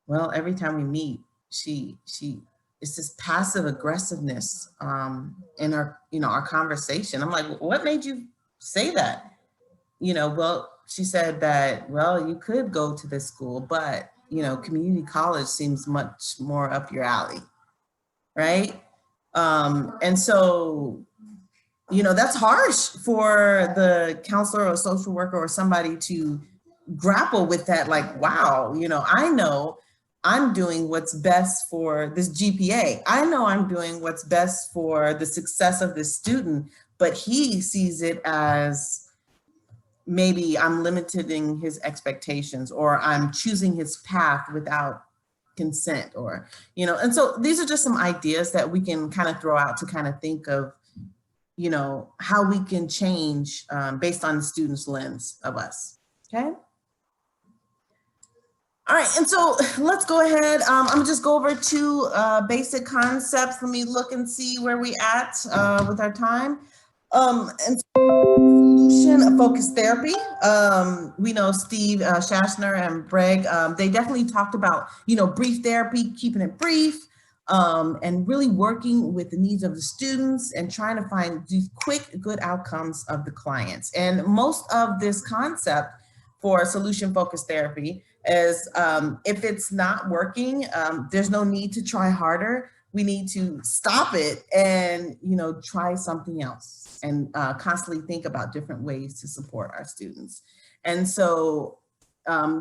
Well, every time we meet, it's this passive aggressiveness in our, you know, our conversation. I'm like, what made you say that? You know, well, she said that, well, you could go to this school, but, you know, community college seems much more up your alley, right? And so, you know, that's harsh for the counselor or social worker or somebody to grapple with that, like, wow, you know I'm doing what's best for this GPA. I know I'm doing what's best for the success of this student, but he sees it as maybe I'm limiting his expectations or I'm choosing his path without consent or, you know, and so these are just some ideas that we can kind of throw out to kind of think of, you know, how we can change based on the student's lens of us, okay? All right, and so let's go ahead. I'm gonna just go over two basic concepts. Let me look and see where we at with our time. And solution-focused therapy. We know Steve Schachner and Breg, they definitely talked about, you know, brief therapy, keeping it brief, and really working with the needs of the students and trying to find these quick, good outcomes of the clients. And most of this concept for solution-focused therapy is if it's not working, there's no need to try harder. We need to stop it and, you know, try something else and constantly think about different ways to support our students. And so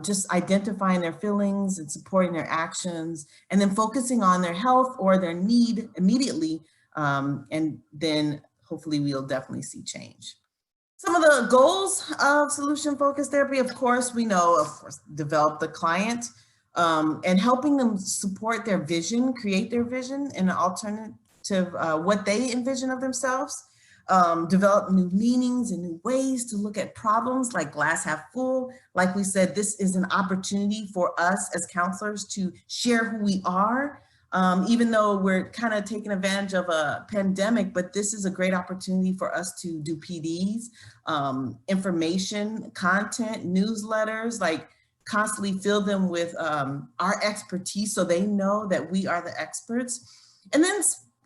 just identifying their feelings and supporting their actions and then focusing on their health or their need immediately. And then hopefully we'll definitely see change. Some of the goals of solution-focused therapy, of course, we know, of course, develop the client and helping them support their vision, create their vision in an alternative, what they envision of themselves, develop new meanings and new ways to look at problems like glass half full. Like we said, this is an opportunity for us as counselors to share who we are. Even though we're kind of taking advantage of a pandemic, but this is a great opportunity for us to do PDs, information, content, newsletters, like constantly fill them with our expertise so they know that we are the experts. And then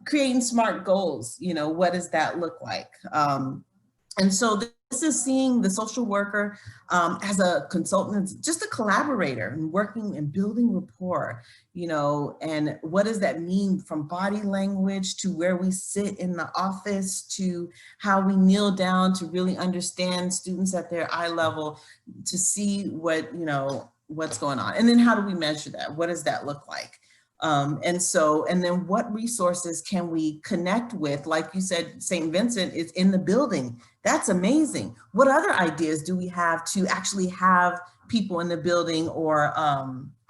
creating SMART goals, you know, what does that look like? And so This is seeing the social worker as a consultant, just a collaborator and working and building rapport, you know, and what does that mean from body language to where we sit in the office to how we kneel down to really understand students at their eye level to see what, you know, what's going on. And then how do we measure that? What does that look like? And then what resources can we connect with? Like you said, St. Vincent is in the building. That's amazing. What other ideas do we have to actually have people in the building or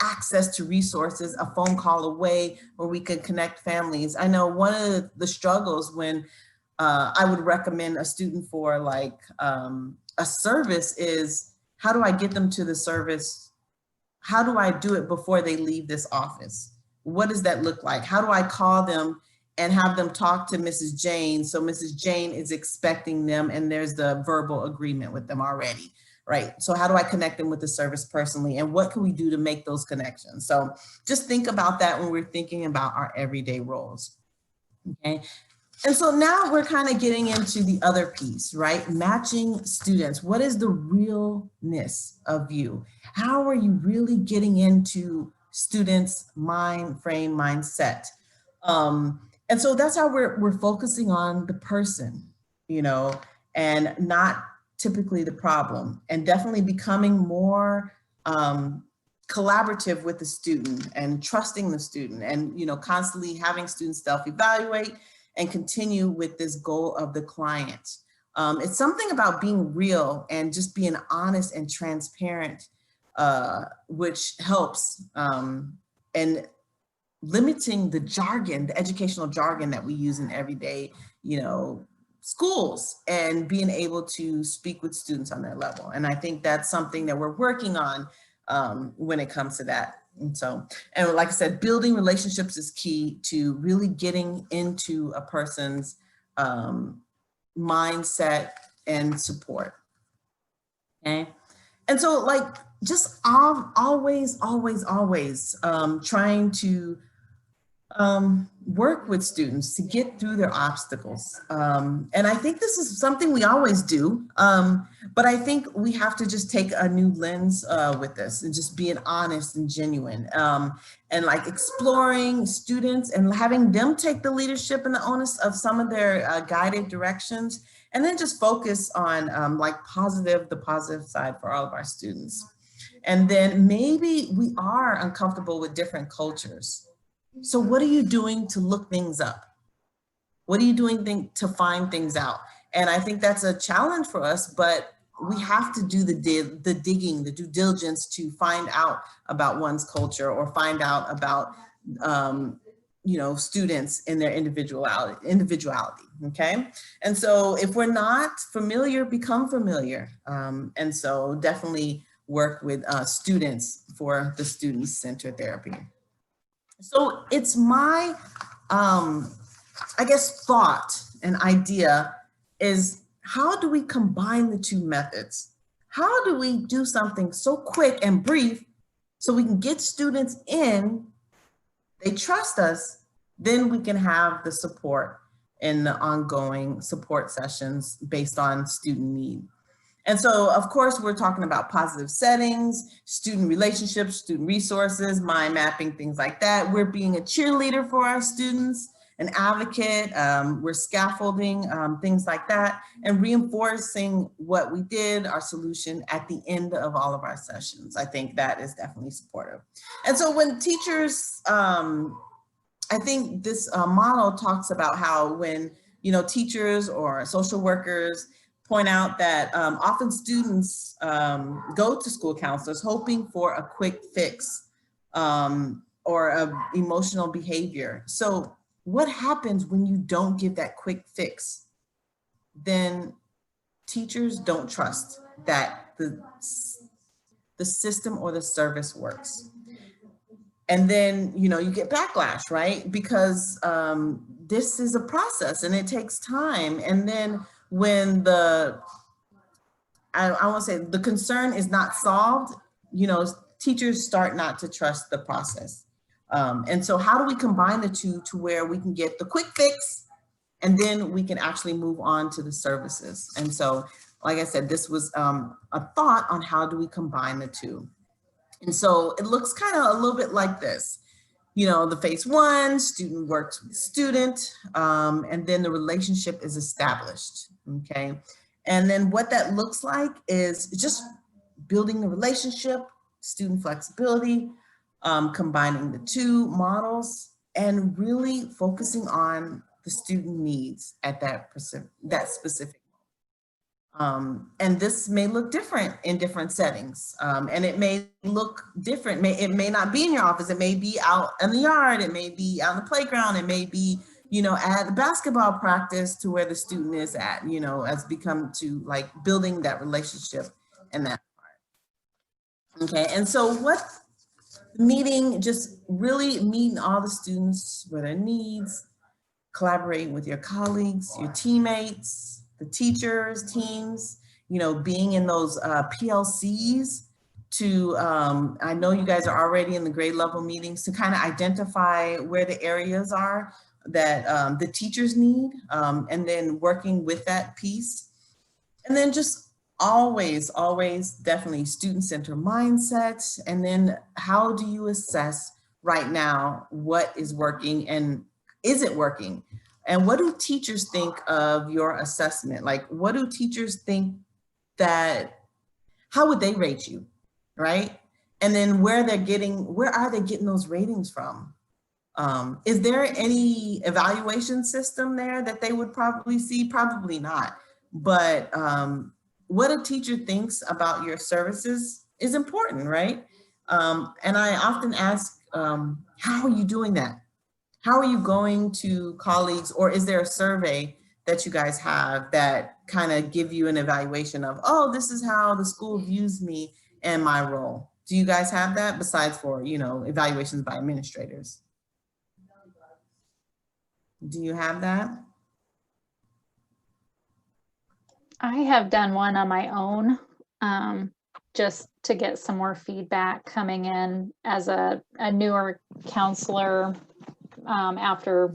access to resources, a phone call away where we could connect families? I know one of the struggles when I would recommend a student for like a service is, how do I get them to the service? How do I do it before they leave this office? What does that look like? How do I call them and have them talk to Mrs. Jane so Mrs. Jane is expecting them and there's the verbal agreement with them already, right? So how do I connect them with the service personally, and what can we do to make those connections? So just think about that when we're thinking about our everyday roles, okay? And so now we're kind of getting into the other piece, right? Matching students. What is the realness of you? How are you really getting into students' mind frame, mindset? And so that's how we're focusing on the person, you know, and not typically the problem, and definitely becoming more collaborative with the student and trusting the student, and, you know, constantly having students self-evaluate and continue with this goal of the client. It's something about being real and just being honest and transparent, which helps, and limiting the jargon, the educational jargon that we use in everyday, you know, schools, and being able to speak with students on their level. And I think that's something that we're working on when it comes to that. And so, and like I said, building relationships is key to really getting into a person's mindset and support, okay? And so like, just always trying to work with students to get through their obstacles. And I think this is something we always do, but I think we have to just take a new lens with this and just being honest and genuine, and like exploring students and having them take the leadership and the onus of some of their guided directions, and then just focus on like the positive side for all of our students. And then maybe we are uncomfortable with different cultures. So what are you doing to look things up? What are you doing to find things out? And I think that's a challenge for us, but we have to do the digging, the due diligence to find out about one's culture, or find out about, you know, students in their individuality, okay? And so if we're not familiar, become familiar. And so definitely work with students for the student-centered therapy. So it's my, I guess, thought and idea is, how do we combine the two methods? How do we do something so quick and brief so we can get students in, they trust us, then we can have the support in the ongoing support sessions based on student need. And so, of course, we're talking about positive settings, student relationships, student resources, mind mapping, things like that. We're being a cheerleader for our students, an advocate, we're scaffolding, things like that, and reinforcing what we did, our solution at the end of all of our sessions. I think that is definitely supportive. And so when teachers, I think this model talks about how when, you know, teachers or social workers point out that often students go to school counselors hoping for a quick fix or emotional behavior. So what happens when you don't give that quick fix? Then teachers don't trust that the system or the service works. And then, you know, you get backlash, right? Because this is a process and it takes time. And then when I want to say the concern is not solved, you know, teachers start not to trust the process. And so how do we combine the two to where we can get the quick fix and then we can actually move on to the services? And so like I said, this was a thought on how do we combine the two. And so it looks kind of a little bit like this. You know, the phase one, student works with student, and then the relationship is established, okay? And then what that looks like is just building the relationship, student flexibility, combining the two models, and really focusing on the student needs at that specific. And this may look different in different settings, and it may look different. It may not be in your office. It may be out in the yard. It may be out on the playground. It may be, you know, at the basketball practice to where the student is at, you know, as become to like building that relationship and that part. Okay, and so what meeting, just really meeting all the students with their needs, collaborating with your colleagues, your teammates, the teachers, teams, you know, being in those PLCs to, I know you guys are already in the grade level meetings to kind of identify where the areas are that the teachers need, and then working with that piece. And then just always definitely student-centered mindset. And then how do you assess right now what is working and is it working? And what do teachers think of your assessment? Like, what do teachers think that, how would they rate you, right? And then where are they getting those ratings from? Is there any evaluation system there that they would probably see? Probably not. But what a teacher thinks about your services is important, right? And I often ask, how are you doing that? How are you going to colleagues, or is there a survey that you guys have that kind of give you an evaluation of, oh, this is how the school views me and my role? Do you guys have that besides for, you know, evaluations by administrators? Do you have that? I have done one on my own, just to get some more feedback coming in as a newer counselor, after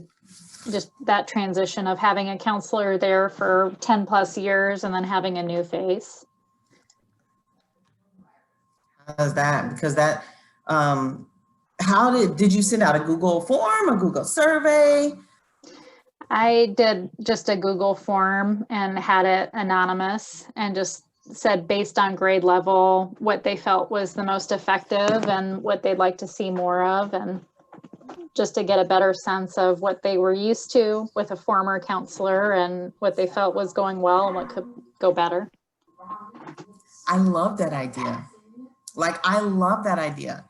just that transition of having a counselor there for 10 plus years and then having a new face. How's that? Because that, did you send out a Google form, a Google survey? I did just a Google form and had it anonymous and just said based on grade level, what they felt was the most effective and what they'd like to see more of, and just to get a better sense of what they were used to with a former counselor and what they felt was going well and what could go better. I love that idea. Like, I love that idea.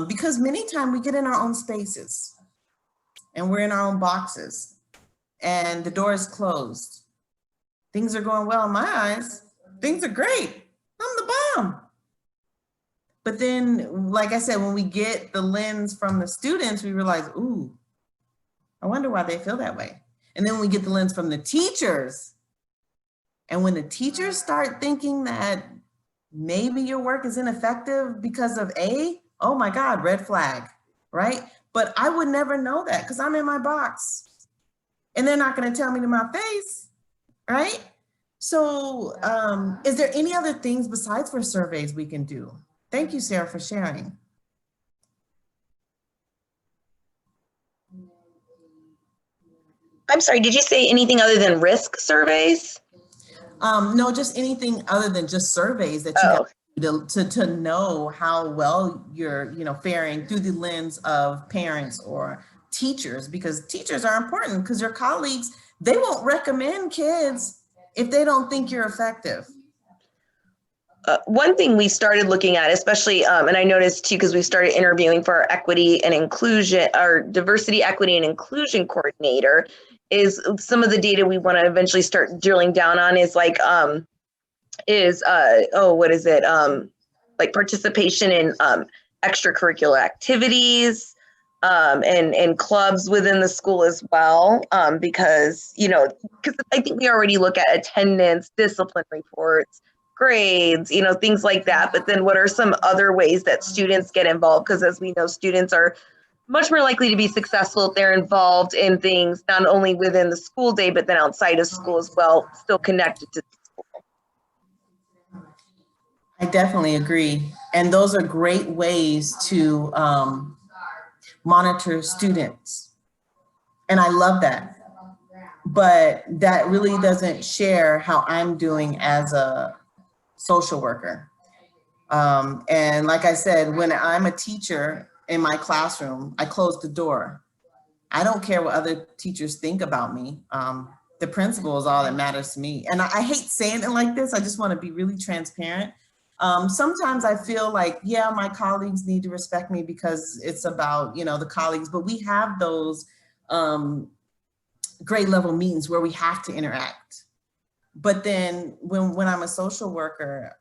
Because many times we get in our own spaces and we're in our own boxes and the door is closed. Things are going well in my eyes. Things are great. I'm the bomb. But then, like I said, when we get the lens from the students, we realize, ooh, I wonder why they feel that way. And then we get the lens from the teachers. And when the teachers start thinking that maybe your work is ineffective because of A, oh my God, red flag, right? But I would never know that because I'm in my box. And they're not going to tell me to my face, right? So is there any other things besides for surveys we can do? Thank you, Sarah, for sharing. I'm sorry, did you say anything other than risk surveys? No, just anything other than just surveys that you got to know how well you're, you know, faring through the lens of parents or teachers, because teachers are important because your colleagues, they won't recommend kids if they don't think you're effective. One thing we started looking at, especially, and I noticed too, because we started interviewing for our equity and inclusion, our diversity, equity, and inclusion coordinator, is some of the data we want to eventually start drilling down on is like, like participation in extracurricular activities and clubs within the school as well, because, you know, because I think we already look at attendance, discipline reports, grades, you know, things like that. But then what are some other ways that students get involved? Because as we know, students are much more likely to be successful if they're involved in things not only within the school day, but then outside of school as well, still connected to school. definitely agree. And those are great ways to monitor students. And I love that. But that really doesn't share how I'm doing as a social worker. And like I said, when I'm a teacher in my classroom, I close the door. I don't care what other teachers think about me. The principal is all that matters to me. And I hate saying it like this. I just want to be really transparent. Sometimes I feel like, yeah, my colleagues need to respect me because it's about, the colleagues, but we have those grade level meetings where we have to interact. But then when I'm a social worker,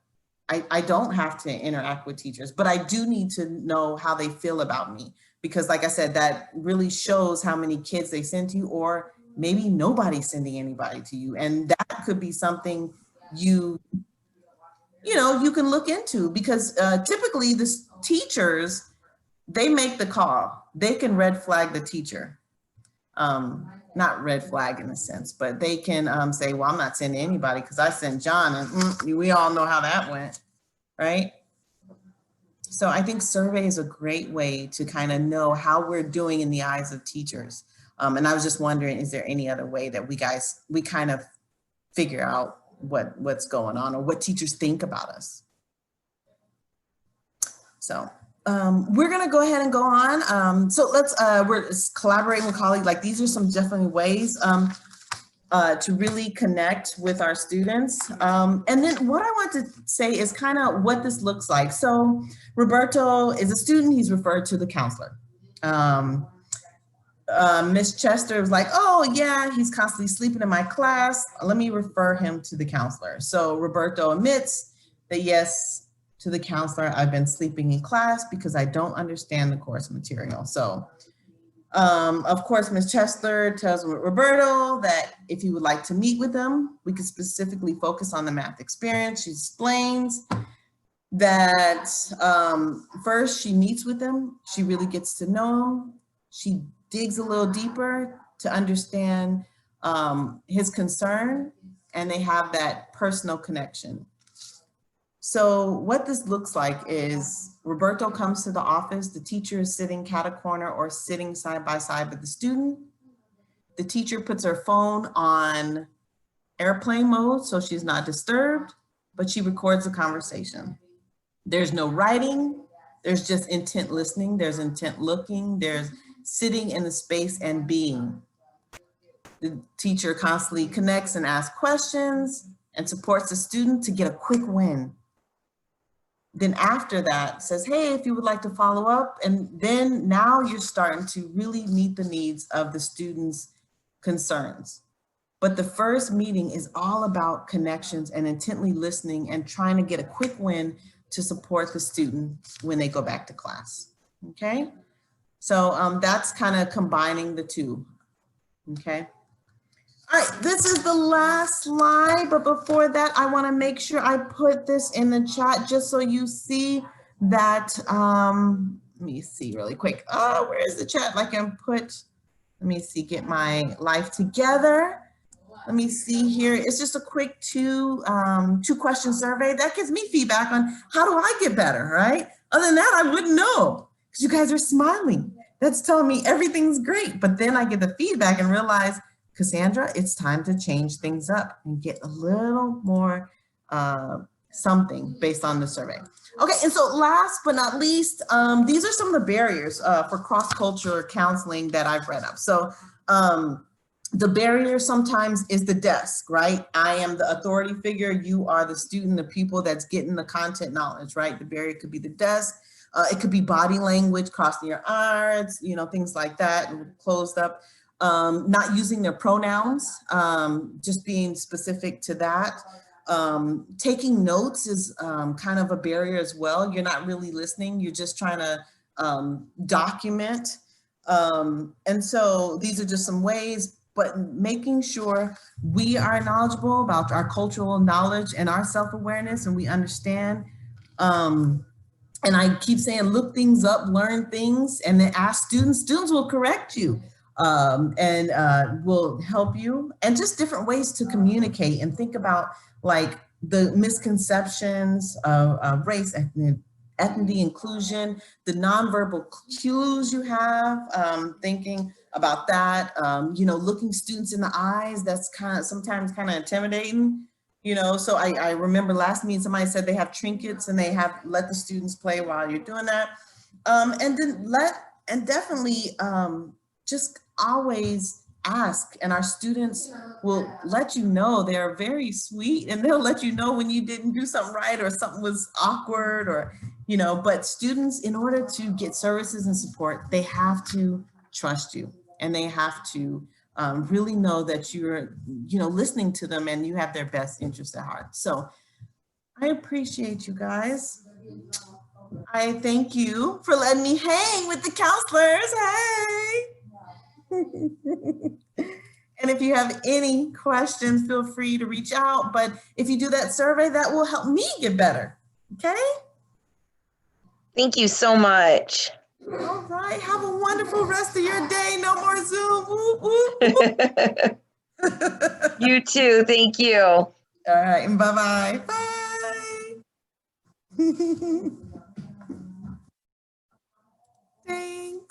I don't have to interact with teachers, but I do need to know how they feel about me. Because like I said, that really shows how many kids they send to you, or maybe nobody's sending anybody to you. And that could be something you can look into, because typically the teachers, they make the call. They can red flag the teacher. Not red flag in a sense, but they can say, well, I'm not sending anybody because I sent John, and we all know how that went, right? So I think survey is a great way to kind of know how we're doing in the eyes of teachers. And I was just wondering, is there any other way that we kind of figure out what's going on, or what teachers think about us? So we're gonna go ahead and go on. So we're collaborating with colleagues. Like, these are some definitely ways to really connect with our students. And then what I want to say is kind of what this looks like. So Roberto is a student, he's referred to the counselor. Miss Chester was like, oh yeah, he's constantly sleeping in my class. Let me refer him to the counselor. So Roberto admits that yes, to the counselor, I've been sleeping in class because I don't understand the course material. So of course, Miss Chester tells Roberto that if he would like to meet with him, we could specifically focus on the math experience. She explains that first she meets with him, she really gets to know him. She digs a little deeper to understand his concern, and they have that personal connection. So what this looks like is Roberto comes to the office, the teacher is sitting cat a corner or sitting side by side with the student. The teacher puts her phone on airplane mode so she's not disturbed, but she records the conversation. There's no writing, there's just intent listening, there's intent looking, there's sitting in the space and being. The teacher constantly connects and asks questions and supports the student to get a quick win. Then after that says, hey, if you would like to follow up, and then now you're starting to really meet the needs of the students' concerns. But the first meeting is all about connections and intently listening and trying to get a quick win to support the student when they go back to class, okay? So that's kind of combining the two, okay? All right, this is the last slide, but before that, I want to make sure I put this in the chat just so you see that, let me see really quick. Oh, where is the chat? Like I put, let me see, get my life together. Let me see here. It's just a quick two question survey that gives me feedback on how do I get better, right? Other than that, I wouldn't know because you guys are smiling. That's telling me everything's great. But then I get the feedback and realize, Cassandra, it's time to change things up and get a little more something based on the survey. Okay, and so last but not least, these are some of the barriers for cross-cultural counseling that I've read up. So the barrier sometimes is the desk, right? I am the authority figure, you are the student, the pupil that's getting the content knowledge, right? The barrier could be the desk, it could be body language, crossing your arms, things like that, closed up. Not using their pronouns, just being specific to that. Taking notes is kind of a barrier as well. You're not really listening, you're just trying to document. And so these are just some ways, but making sure we are knowledgeable about our cultural knowledge and our self-awareness, and we understand. And I keep saying, look things up, learn things, and then ask students. Students will correct you. And will help you, and just different ways to communicate and think about like the misconceptions of race, ethnicity, inclusion, the nonverbal cues you have, thinking about that, looking students in the eyes, that's sometimes kind of intimidating, so I remember last meeting, somebody said they have trinkets and they let the students play while you're doing that. And definitely just always ask, and our students will let you know. They're very sweet, and they'll let you know when you didn't do something right or something was awkward, or but students, in order to get services and support, they have to trust you, and they have to really know that you're listening to them and you have their best interest at heart. So I appreciate you guys. I thank you for letting me hang with the counselors. Hey. And if you have any questions, feel free to reach out. But if you do that survey, that will help me get better. Okay? Thank you so much. All right. Have a wonderful rest of your day. No more Zoom. Woo, woo. You too. Thank you. All right. Bye-bye. Bye. Thanks.